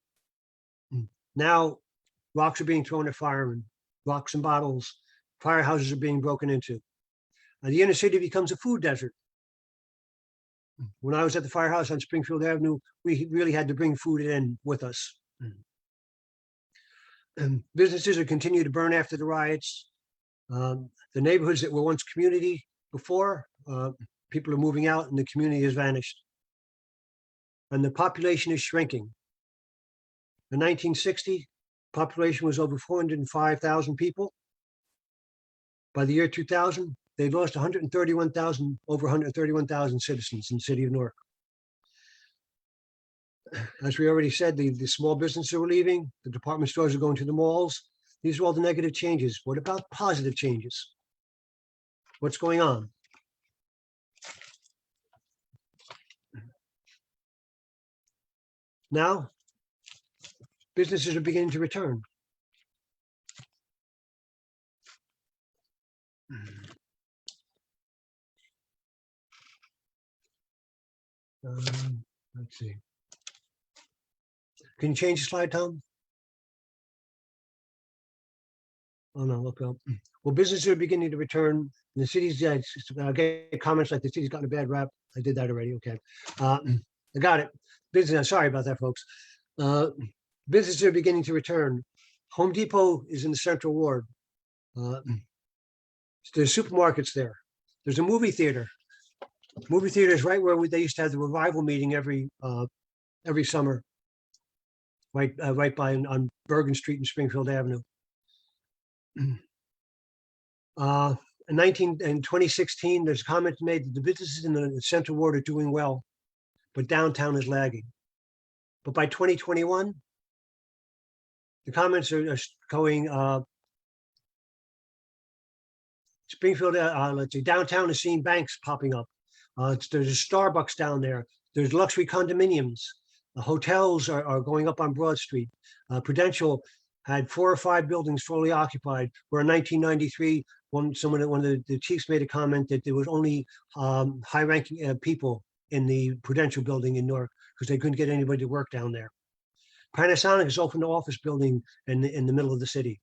[SPEAKER 2] Now, rocks are being thrown at firemen, rocks and bottles, firehouses are being broken into. The inner city becomes a food desert. When I was at the firehouse on Springfield Avenue, we really had to bring food in with us. Businesses have continued to burn after the riots. The neighborhoods that were once community before, people are moving out and the community has vanished. And the population is shrinking. In 1960, population was over 405,000 people. By the year 2000, they lost over 131,000 citizens in the city of Newark. As we already said, the small businesses are leaving, the department stores are going to the malls. These are all the negative changes. What about positive changes? What's going on? Now, businesses are beginning to return. Let's see. Can you change the slide, Tom? Oh, no, look up. Well, businesses are beginning to return. The city's, I get comments like the city's gotten a bad rap. I did that already, okay. I got it. Business, sorry about that, folks. Businesses are beginning to return. Home Depot is in the Central Ward. There's supermarkets there. There's a movie theater. Movie theater is right where they used to have the revival meeting every summer, right by on Bergen Street and Springfield Avenue. In 2016, there's a comment made that the businesses in the Central Ward are doing well, but downtown is lagging. But by 2021, the comments are going, Springfield, let's see, downtown is seeing banks popping up. There's a Starbucks down there. There's luxury condominiums. Hotels are going up on Broad Street. Prudential had 4 or 5 buildings fully occupied, where in 1993, one of the chiefs made a comment that there was only high-ranking people in the Prudential building in Newark because they couldn't get anybody to work down there. Panasonic has opened an office building in the middle of the city.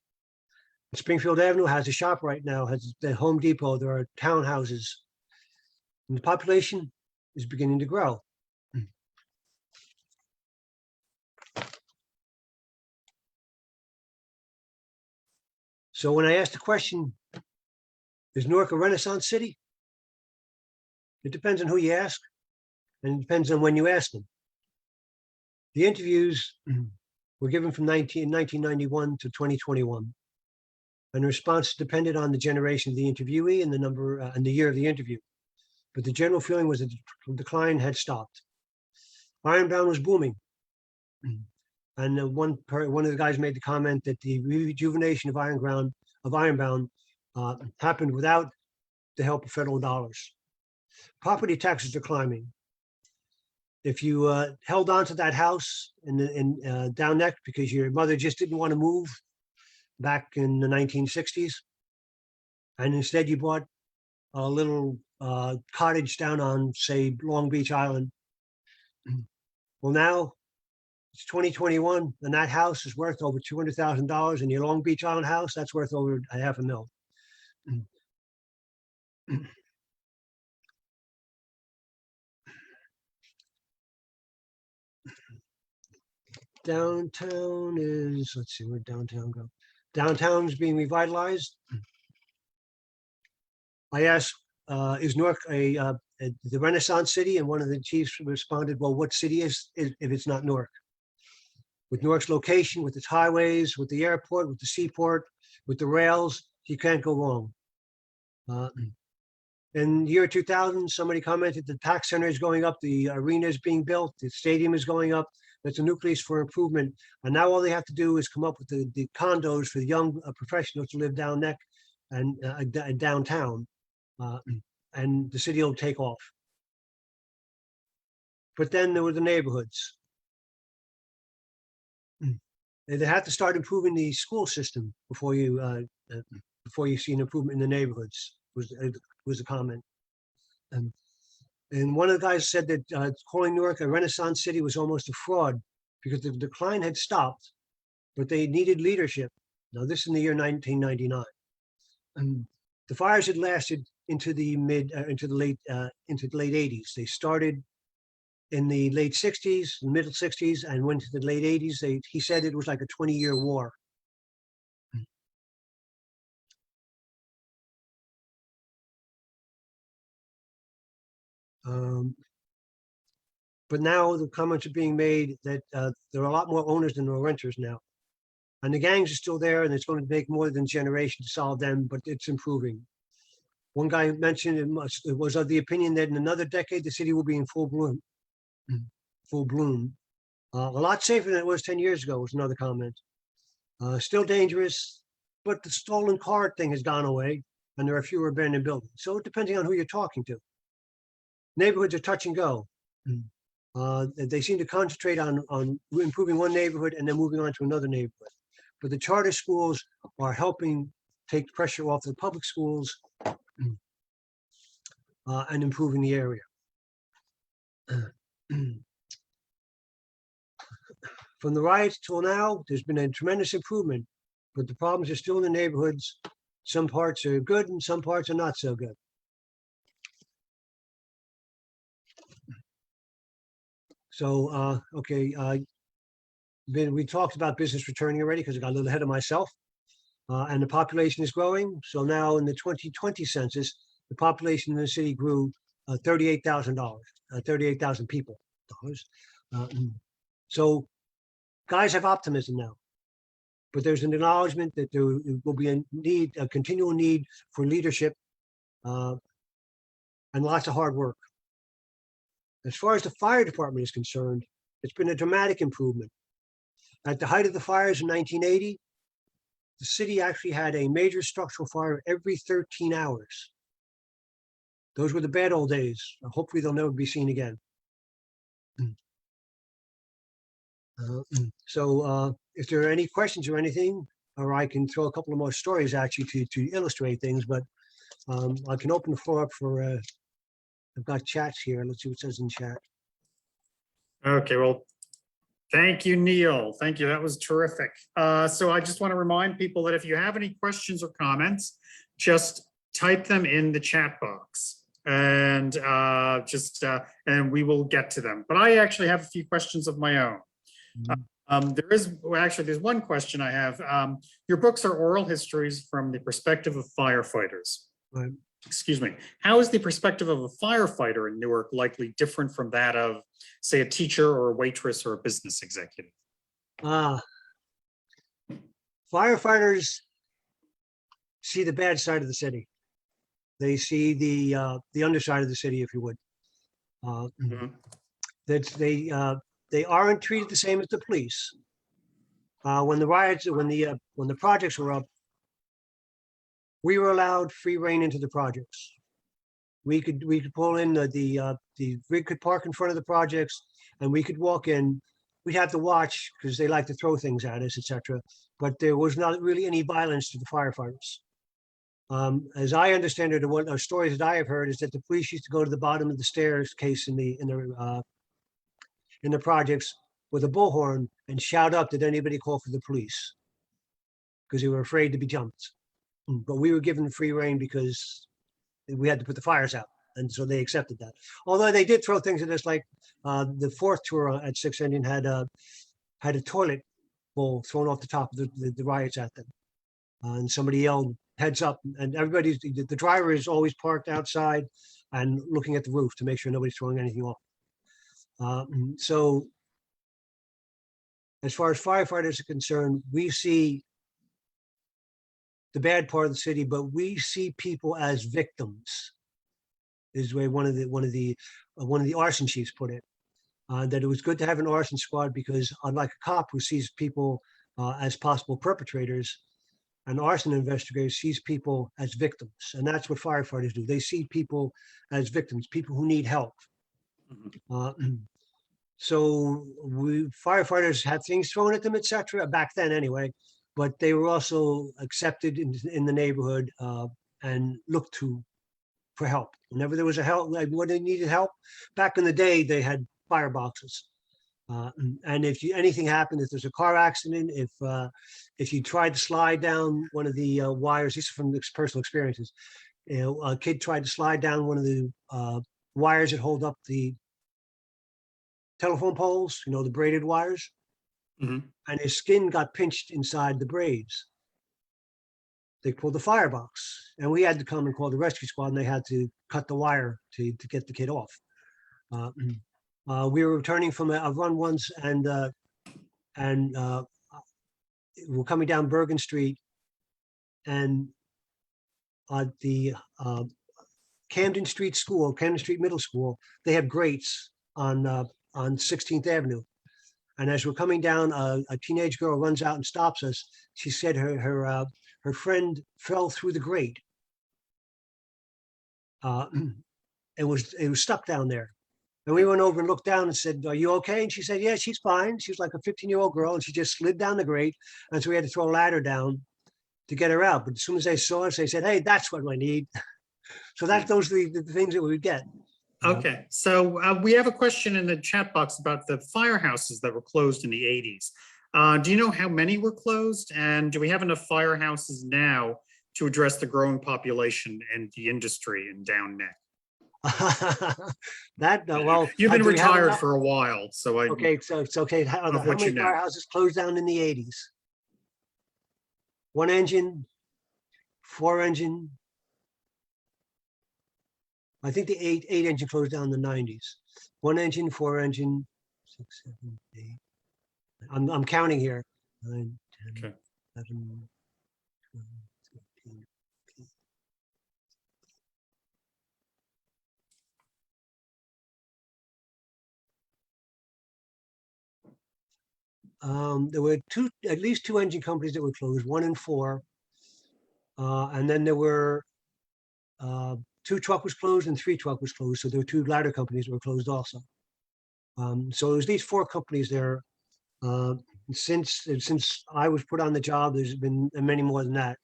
[SPEAKER 2] Springfield Avenue has a shop right now, has the Home Depot, there are townhouses. And the population is beginning to grow. So when I asked the question, is Newark a Renaissance city? It depends on who you ask, and it depends on when you ask them. The interviews were given from 1991 to 2021. And the response depended on the generation of the interviewee and the number and the year of the interview. But the general feeling was that the decline had stopped. Ironbound was booming. And one of the guys made the comment that the rejuvenation of Ironbound happened without the help of federal dollars. Property taxes are climbing. If you held on to that house in Down Neck because your mother just didn't want to move back in the 1960s, and instead you bought a little cottage down on, say, Long Beach Island. Well, now it's 2021, and that house is worth over $200,000, and your Long Beach Island house, that's worth over $500,000. Downtown is, let's see, where'd downtown go? Downtown is being revitalized. I asked, is Newark the Renaissance city? And one of the chiefs responded, well, what city is if it's not Newark? With Newark's location, with its highways, with the airport, with the seaport, with the rails, you can't go wrong. In the year 2000, somebody commented the tax center is going up, the arena is being built, the stadium is going up. That's a nucleus for improvement. And now all they have to do is come up with the condos for the young professionals to live down Neck and downtown, and the city will take off. But then there were the neighborhoods. They have to start improving the school system before you see an improvement in the neighborhoods, was a comment. And one of the guys said that calling Newark a Renaissance city was almost a fraud because the decline had stopped, but they needed leadership. Now, this is in the year 1999. The fires had lasted into the late 80s. They started in the late 60s, middle 60s, and went to the late 80s. He said it was like a 20-year war. But now the comments are being made that there are a lot more owners than there are renters now. And the gangs are still there, and it's going to take more than a generation to solve them, but it's improving. One guy mentioned it was of the opinion that in another decade, the city will be in full bloom. Full bloom. A lot safer than it was 10 years ago was another comment. Still dangerous, but the stolen car thing has gone away, and there are fewer abandoned buildings. So depending on who you're talking to. Neighborhoods are touch and go. They seem to concentrate on improving one neighborhood and then moving on to another neighborhood. But the charter schools are helping take pressure off the public schools and improving the area. From the riots till now, there's been a tremendous improvement, but the problems are still in the neighborhoods. Some parts are good and some parts are not so good. So, okay, we talked about business returning already because I got a little ahead of myself. And the population is growing. So now in the 2020 census, the population in the city grew $38,000, 38,000 people. So guys have optimism now, but there's an acknowledgement that there will be a continual need for leadership and lots of hard work. As far as the fire department is concerned, it's been a dramatic improvement. At the height of the fires in 1980, the city actually had a major structural fire every 13 hours. Those were the bad old days. Hopefully they'll never be seen again. So if there are any questions or anything, or I can throw a couple of more stories at you to illustrate things, but I can open the floor up for, I've got chats here. Let's see what it says in chat.
[SPEAKER 1] Okay, well, thank you, Neal. Thank you. That was terrific. So I just want to remind people that if you have any questions or comments, just type them in the chat box and and we will get to them. But I actually have a few questions of my own. There's one question I have. Your books are oral histories from the perspective of firefighters.
[SPEAKER 2] Right.
[SPEAKER 1] Excuse me. How is the perspective of a firefighter in Newark likely different from that of, say, a teacher or a waitress or a business executive?
[SPEAKER 2] Firefighters see the bad side of the city. They see the underside of the city, if you would. That they aren't treated the same as the police. When the riots, when the projects were up, we were allowed free reign into the projects. We could pull in we could park in front of the projects, and we could walk in. We'd have to watch because they like to throw things at us, etc. But there was not really any violence to the firefighters. As I understand it, what stories that I have heard is that the police used to go to the bottom of the staircase in the projects with a bullhorn and shout up, did anybody call for the police? Because they were afraid to be jumped. But we were given free reign because we had to put the fires out. And so they accepted that. Although they did throw things at us, like the fourth tour at 6th Indian had a toilet bowl thrown off the top of the riots at them. And somebody yelled, heads up. And the driver is always parked outside and looking at the roof to make sure nobody's throwing anything off. So as far as firefighters are concerned, we see the bad part of the city, but we see people as victims. Is the way one of the arson chiefs put it. That it was good to have an arson squad because, unlike a cop who sees people as possible perpetrators, an arson investigator sees people as victims, and that's what firefighters do. They see people as victims, people who need help. So firefighters had things thrown at them, etc. Back then, anyway. But they were also accepted in the neighborhood and looked to for help. Whenever there was a help, like when they needed help, back in the day, they had fireboxes. And if anything happened, if there's a car accident, if you tried to slide down one of the wires, these are from personal experiences, A kid tried to slide down one of the wires that hold up the telephone poles, the braided wires,
[SPEAKER 1] Mhm.
[SPEAKER 2] and his skin got pinched inside the braids. They pulled the firebox, and we had to come and call the rescue squad, and they had to cut the wire to get the kid off. We were returning from a run once, and we're coming down Bergen Street, and the Camden Street Middle School, they have grates on 16th Avenue. And as we're coming down, a teenage girl runs out and stops us. She said her friend fell through the grate. It was stuck down there. And we went over and looked down and said, "Are you okay?" And she said, "Yeah, she's fine." She was like a 15-year-old girl, and she just slid down the grate. And so we had to throw a ladder down to get her out. But as soon as they saw us, they said, "Hey, that's what I need." So those are the things that we would get.
[SPEAKER 1] Okay, so we have a question in the chat box about the firehouses that were closed in the 80s. Do you know how many were closed? And do we have enough firehouses now to address the growing population and the industry in Down Neck?
[SPEAKER 2] Well,
[SPEAKER 1] You've been
[SPEAKER 2] do we have
[SPEAKER 1] retired
[SPEAKER 2] enough?
[SPEAKER 1] for a while, so I
[SPEAKER 2] Okay, so it's okay. How
[SPEAKER 1] of what
[SPEAKER 2] many
[SPEAKER 1] you know.
[SPEAKER 2] firehouses closed down in the 80s? One engine, four engine. I think the eight engine closed down in the 90s. One engine, four engine, 6, 7, 8. I'm counting here. 9, 10,
[SPEAKER 1] Okay.
[SPEAKER 2] 11, 12, 13. There were at least two engine companies that were closed, 1 and 4. And then there were 2 truck was closed and 3 truck was closed. So there were 2 ladder companies that were closed also. So there's these 4 companies there. Since I was put on the job, there's been many more than that.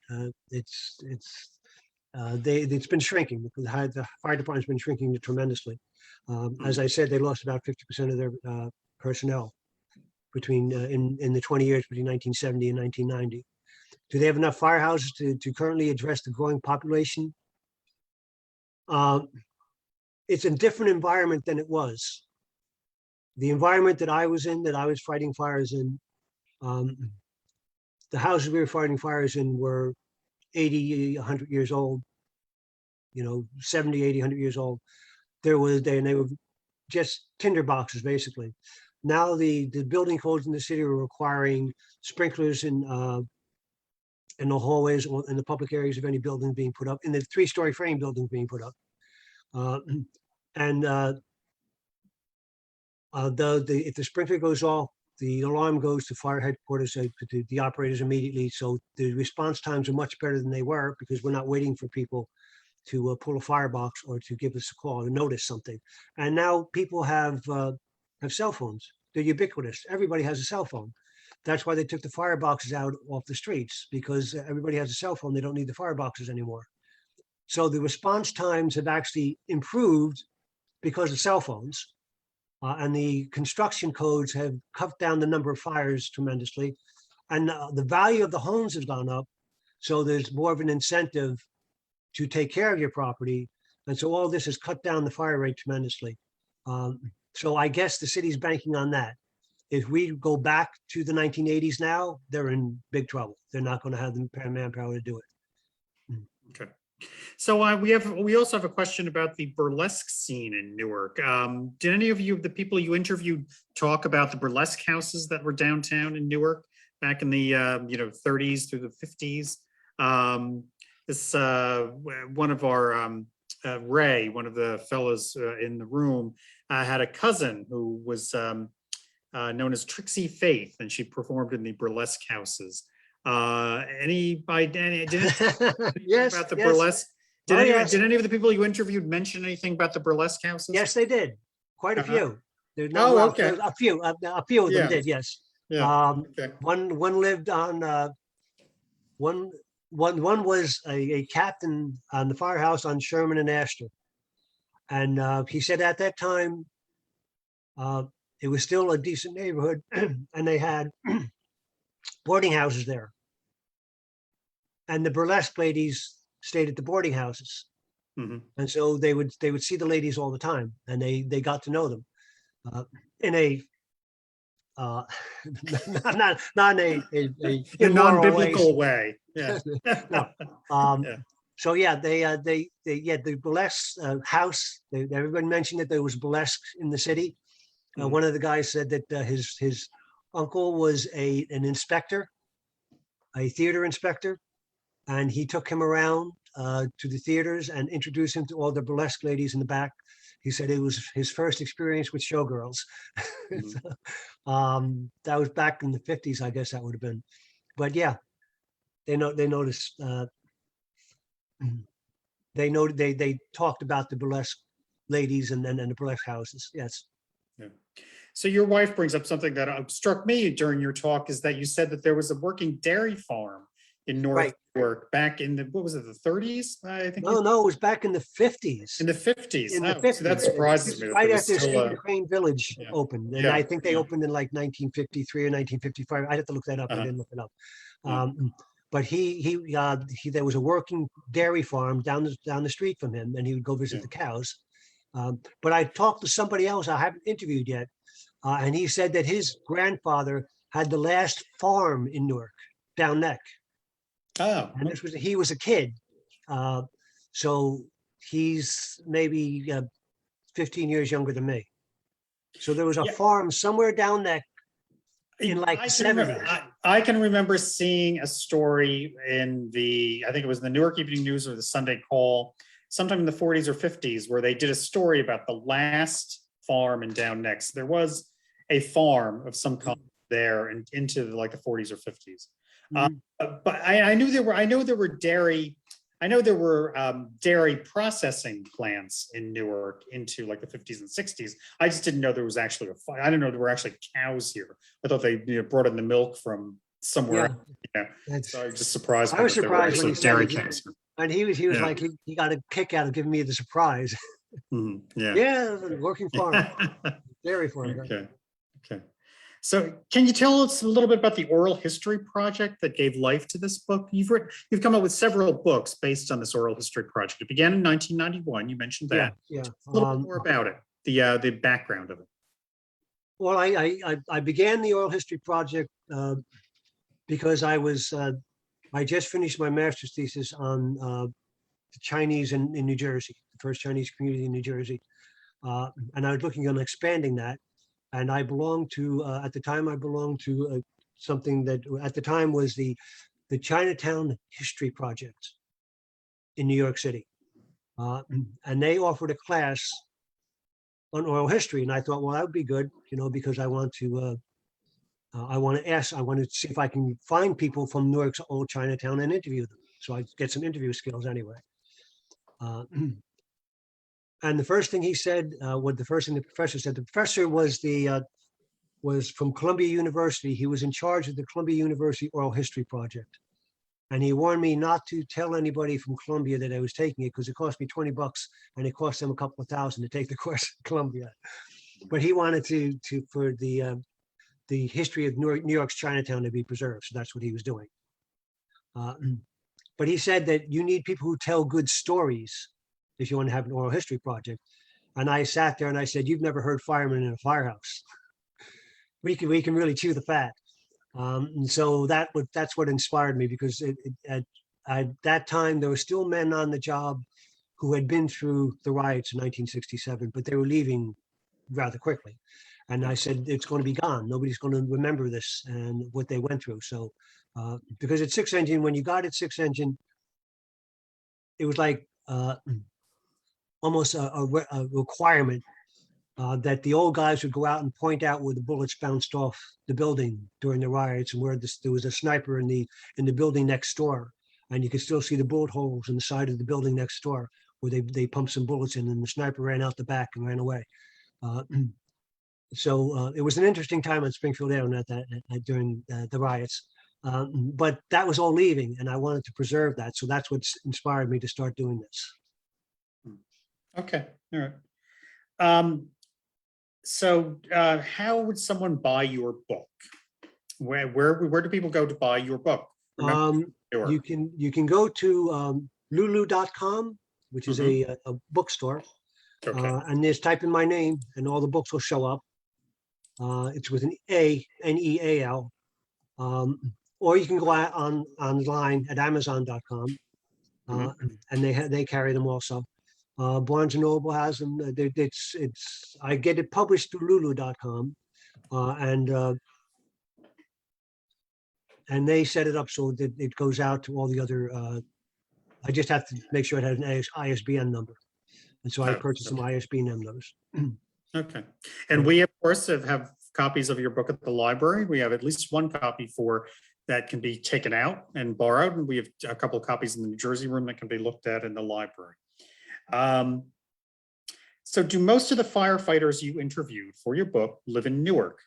[SPEAKER 2] It's been shrinking because the fire department's been shrinking tremendously. As I said, they lost about 50% of their personnel between in the 20 years between 1970 and 1990. Do they have enough firehouses to currently address the growing population? It's a different environment than it was. The environment that I was in, that I was fighting fires in, the houses we were fighting fires in were 80, 100 years old, 70, 80, 100 years old. They were just tinder boxes, basically. Now the building codes in the city are requiring sprinklers in the hallways or in the public areas of any building being put up, in the 3-story frame buildings being put up. If the sprinkler goes off, the alarm goes to fire headquarters, to the operators immediately. So the response times are much better than they were because we're not waiting for people to pull a firebox or to give us a call or notice something. And now people have cell phones. They're ubiquitous. Everybody has a cell phone. That's why they took the fireboxes out off the streets, because everybody has a cell phone. They don't need the fireboxes anymore. So the response times have actually improved because of cell phones. And the construction codes have cut down the number of fires tremendously. And the value of the homes has gone up. So there's more of an incentive to take care of your property. And so all this has cut down the fire rate tremendously. So I guess the city's banking on that. If we go back to the 1980s now, they're in big trouble. They're not going to have the manpower to do it.
[SPEAKER 1] Okay. So we also have a question about the burlesque scene in Newark. Did any of the people you interviewed, talk about the burlesque houses that were downtown in Newark back in the 30s through the 50s? One of our Ray, one of the fellows in the room, had a cousin who was known as Trixie Faith, and she performed in the burlesque houses. Anybody did
[SPEAKER 2] Yes,
[SPEAKER 1] about the
[SPEAKER 2] yes.
[SPEAKER 1] burlesque?
[SPEAKER 2] Yes.
[SPEAKER 1] Did any of the people you interviewed mention anything about the burlesque houses?
[SPEAKER 2] Yes, they did. Quite a few. There's not
[SPEAKER 1] okay.
[SPEAKER 2] A few of them did. Yes.
[SPEAKER 1] Yeah. Okay.
[SPEAKER 2] One lived on one was a captain on the firehouse on Sherman and Astor, and he said at that time it was still a decent neighborhood, and they had boarding houses there. And the burlesque ladies stayed at the boarding houses.
[SPEAKER 1] Mhm.
[SPEAKER 2] And so they would see the ladies all the time, and they got to know them in a uh, not in a
[SPEAKER 1] In a
[SPEAKER 2] immoral way.
[SPEAKER 1] non-biblical way. Yeah.
[SPEAKER 2] No. Um,
[SPEAKER 1] Yeah.
[SPEAKER 2] so yeah, the burlesque house. Everybody mentioned that there was burlesque in the city.
[SPEAKER 1] Mhm.
[SPEAKER 2] One of the guys said that his uncle was an inspector, a theater inspector, and he took him around to the theaters and introduced him to all the burlesque ladies in the back. He said it was his first experience with showgirls.
[SPEAKER 1] Mhm.
[SPEAKER 2] That was back in the 50s, I guess that would have been. But yeah, they noticed they talked about the burlesque ladies and the burlesque houses. Yes.
[SPEAKER 1] Yeah. So your wife brings up something that struck me during your talk, is that you said that there was a working dairy farm in North
[SPEAKER 2] Right.
[SPEAKER 1] Newark back in the, what was it, the 30s? I think
[SPEAKER 2] No, it was back in the 50s.
[SPEAKER 1] in the 50s.
[SPEAKER 2] In the
[SPEAKER 1] Oh, so that
[SPEAKER 2] 50s.
[SPEAKER 1] surprises
[SPEAKER 2] This
[SPEAKER 1] me
[SPEAKER 2] is
[SPEAKER 1] that there
[SPEAKER 2] right
[SPEAKER 1] was
[SPEAKER 2] after
[SPEAKER 1] still
[SPEAKER 2] Stephen
[SPEAKER 1] a,
[SPEAKER 2] Crane Village
[SPEAKER 1] yeah,
[SPEAKER 2] opened. And I
[SPEAKER 1] yeah,
[SPEAKER 2] think they
[SPEAKER 1] yeah.
[SPEAKER 2] opened in like 1953 or 1955. I'd have to look that up. I
[SPEAKER 1] Uh-huh.
[SPEAKER 2] didn't look it up.
[SPEAKER 1] Yeah.
[SPEAKER 2] But there was a working dairy farm down the street from him, and he would go visit
[SPEAKER 1] Yeah.
[SPEAKER 2] the cows. But I talked to somebody else I haven't interviewed yet, and he said that his grandfather had the last farm in Newark, down Neck,
[SPEAKER 1] Oh,
[SPEAKER 2] and he was a kid, uh, so he's maybe 15 years younger than me. So there was a
[SPEAKER 1] yeah.
[SPEAKER 2] farm somewhere down there in like the
[SPEAKER 1] I can remember.
[SPEAKER 2] 70s.
[SPEAKER 1] I can remember seeing a story in the, I think it was the Newark Evening News or the Sunday Call, sometime in the 40s or 50s, where they did a story about the last farm in Down Next. There was a farm of some kind there and into like the 40s or 50s.
[SPEAKER 2] Mhm.
[SPEAKER 1] But I knew there were. I know there were dairy. I know there were dairy processing plants in Newark into like the 50s and 60s. I just didn't know there was actually I didn't know there were actually cows here. I thought they brought in the milk from somewhere.
[SPEAKER 2] Yeah,
[SPEAKER 1] Yeah.
[SPEAKER 2] that's,
[SPEAKER 1] So I was just surprised
[SPEAKER 2] I was
[SPEAKER 1] that there were
[SPEAKER 2] surprised when
[SPEAKER 1] actually
[SPEAKER 2] he said
[SPEAKER 1] dairy
[SPEAKER 2] it.
[SPEAKER 1] cows here.
[SPEAKER 2] And he was
[SPEAKER 1] Yeah.
[SPEAKER 2] like, he got a kick out of giving me the surprise.
[SPEAKER 1] Mhm. Yeah.
[SPEAKER 2] Yeah, working farm,
[SPEAKER 1] Yeah.
[SPEAKER 2] dairy farm.
[SPEAKER 1] Okay. Okay. So can you tell us a little bit about the oral history project that gave life to this book? You've come up with several books based on this oral history project. It began in 1991. You mentioned
[SPEAKER 2] Yeah,
[SPEAKER 1] that.
[SPEAKER 2] yeah.
[SPEAKER 1] A little bit more about it, the background of it.
[SPEAKER 2] Well, I began the oral history project because I just finished my master's thesis on the Chinese in New Jersey, the first Chinese community in New Jersey, and I was looking on expanding that. And I belonged to at the time I belonged to something that at the time was the Chinatown History Project in New York City, and they offered a class on oral history, and I thought, well, that would be good, because I want to see if I can find people from Newark's old Chinatown and interview them, so I get some interview skills anyway. And the first thing he said, the first thing the professor said, the professor was from Columbia University. He was in charge of the Columbia University Oral History Project. And he warned me not to tell anybody from Columbia that I was taking it because it cost me $20 and it cost them a couple of thousand to take the course in Columbia. But he wanted for the history of New York's Chinatown to be preserved. So that's what he was doing. But he said that you need people who tell good stories if you want to have an oral history project. And I sat there and I said, you've never heard firemen in a firehouse. We can really chew the fat. And so that's what inspired me, because at that time there were still men on the job who had been through the riots in 1967, but they were leaving rather quickly. And I said, it's going to be gone. Nobody's going to remember this and what they went through. So because it's six engine, when you got it six engine, it was like almost a requirement that the old guys would go out and point out where the bullets bounced off the building during the riots, and where there was a sniper in the building next door, and you could still see the bullet holes in the side of the building next door where they pumped some bullets in, and the sniper ran out the back and ran away. So it was an interesting time on Springfield Avenue during the riots. But that was all leaving, and I wanted to preserve that. So that's what inspired me to start doing this.
[SPEAKER 1] Okay, all right. So how would someone buy your book? Where do people go to buy your book?
[SPEAKER 2] You can go to lulu.com, which is a bookstore.
[SPEAKER 1] Okay.
[SPEAKER 2] And just type in my name and all the books will show up. It's with an A, Neal. Or you can go out online at amazon.com. And they carry them also. Barnes and Noble has them. I get it published through lulu.com. And they set it up so that it goes out to all the other, I just have to make sure it has an ISBN number. And so I
[SPEAKER 1] Oh,
[SPEAKER 2] purchased some
[SPEAKER 1] okay.
[SPEAKER 2] ISBN numbers.
[SPEAKER 1] Okay. And we, of course, have copies of your book at the library. We have at least one copy that can be taken out and borrowed. And we have a couple of copies in the New Jersey room that can be looked at in the library. So do most of the firefighters you interviewed for your book live in Newark?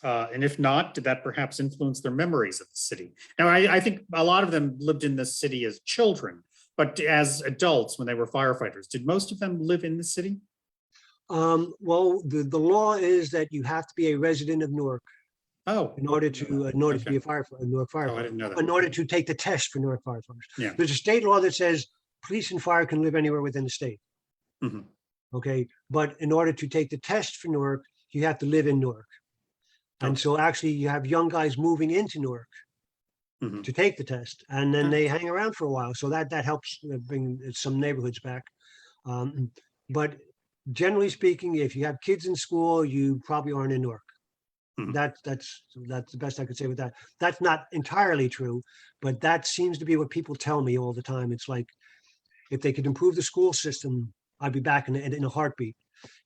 [SPEAKER 1] And if not, did that perhaps influence their memories of the city? Now, I think a lot of them lived in the city as children, but as adults, when they were firefighters, did most of them live in the city?
[SPEAKER 2] Well, the law is that you have to be a resident of Newark
[SPEAKER 1] Oh,
[SPEAKER 2] in order to be a firefighter, Newark
[SPEAKER 1] oh, I
[SPEAKER 2] firefighter,
[SPEAKER 1] didn't know that.
[SPEAKER 2] in order to take the test for Newark firefighters.
[SPEAKER 1] Yeah.
[SPEAKER 2] There's a state law that says police and fire can live anywhere within the state.
[SPEAKER 1] Mhm.
[SPEAKER 2] Okay, but in order to take the test for Newark, you have to live in Newark. And
[SPEAKER 1] Okay.
[SPEAKER 2] so actually you have young guys moving into Newark
[SPEAKER 1] Mhm.
[SPEAKER 2] to take the test, and then
[SPEAKER 1] Yeah.
[SPEAKER 2] they hang around for a while. So that helps bring some neighborhoods back. But generally speaking, if you have kids in school, you probably aren't in Newark.
[SPEAKER 1] Mhm.
[SPEAKER 2] That's the best I could say with that. That's not entirely true, but that seems to be what people tell me all the time. It's like, if they could improve the school system, I'd be back in a heartbeat.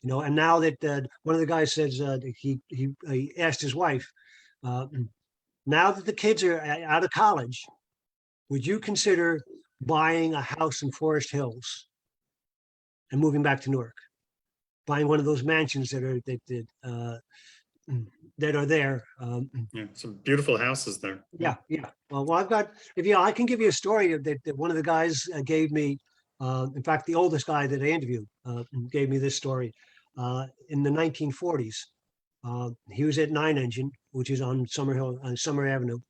[SPEAKER 2] And now that one of the guys says that he asked his wife, now that the kids are out of college, would you consider buying a house in Forest Hills and moving back to Newark? Buying one of those mansions that are there.
[SPEAKER 1] Yeah, some beautiful houses there.
[SPEAKER 2] Yeah. Well, I've got, I can give you a story that one of the guys gave me. In fact, the oldest guy that I interviewed gave me this story. In the 1940s, he was at 9 Engine, which is on Summer Avenue,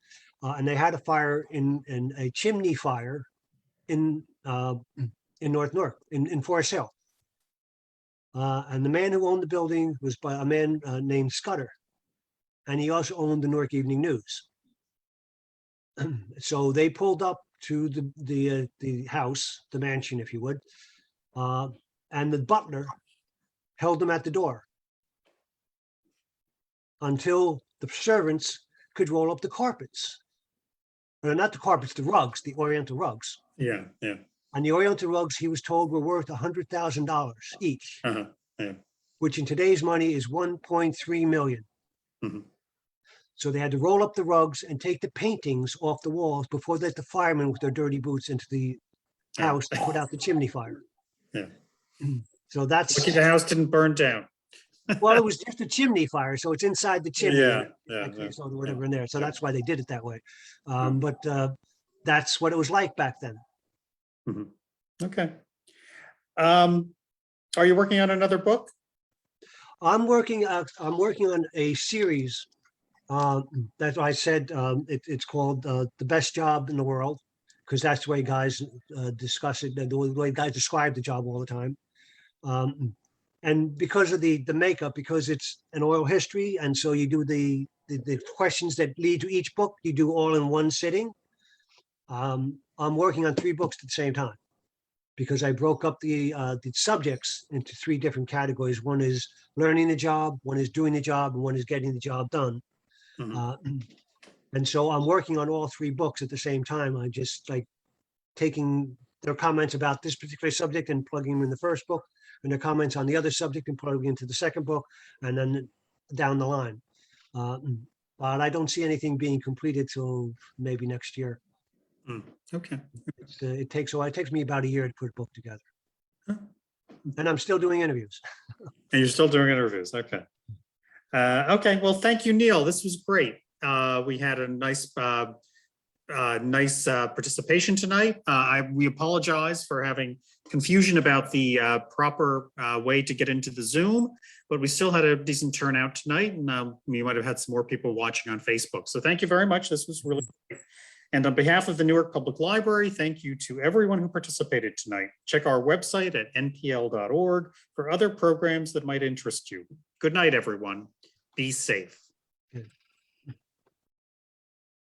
[SPEAKER 2] and they had a fire in a chimney fire in North Newark, in Forest Hill. And the man who owned the building was by a man named Scudder, and he also owned the Newark Evening News. So they pulled up to the house, the mansion, if you would, and the butler held them at the door until the servants could roll up the carpets. Or not the carpets, the rugs, the Oriental rugs.
[SPEAKER 1] Yeah.
[SPEAKER 2] And the Oriental rugs, he was told, were worth $100,000 each,
[SPEAKER 1] Yeah.
[SPEAKER 2] which in today's money is 1.3 million.
[SPEAKER 1] Mhm.
[SPEAKER 2] So they had to roll up the rugs and take the paintings off the walls before they let the firemen with their dirty boots into the house to put out the chimney fire.
[SPEAKER 1] Yeah.
[SPEAKER 2] So that's,
[SPEAKER 1] Lucky the house didn't burn down.
[SPEAKER 2] well, it was just a chimney fire, so it's inside the chimney.
[SPEAKER 1] Yeah.
[SPEAKER 2] Like
[SPEAKER 1] Yeah.
[SPEAKER 2] creosote or whatever in there. So that's why they did it that way.
[SPEAKER 1] Yeah.
[SPEAKER 2] But that's what it was like back then.
[SPEAKER 1] Mhm. Okay. Are you working on another book?
[SPEAKER 2] I'm working on a series. That's why I said it's called The Best Job in the World, because that's the way guys discuss it, the way guys describe the job all the time. And because of the makeup, because it's an oral history, and so you do the questions that lead to each book, you do all in one sitting. I'm working on 3 books at the same time, because I broke up the subjects into 3 different categories. One is learning the job, one is doing the job, and one is getting the job done.
[SPEAKER 1] Mhm.
[SPEAKER 2] And so I'm working on all 3 books at the same time. I just like taking their comments about this particular subject and plugging them in the first book, and their comments on the other subject and plugging into the second book, and then down the line. But I don't see anything being completed till maybe next year.
[SPEAKER 1] Okay.
[SPEAKER 2] It takes me about a year to put a book together.
[SPEAKER 1] Huh.
[SPEAKER 2] And I'm still doing interviews.
[SPEAKER 1] And you're still doing interviews. Okay. Okay. Well, thank you, Neal. This was great. We had a nice participation tonight. We apologize for having confusion about the proper way to get into the Zoom, but we still had a decent turnout tonight, and we might have had some more people watching on Facebook. So thank you very much. This was really great. And on behalf of the Newark Public Library, thank you to everyone who participated tonight. Check our website at npl.org for other programs that might interest you. Good night, everyone. Be safe.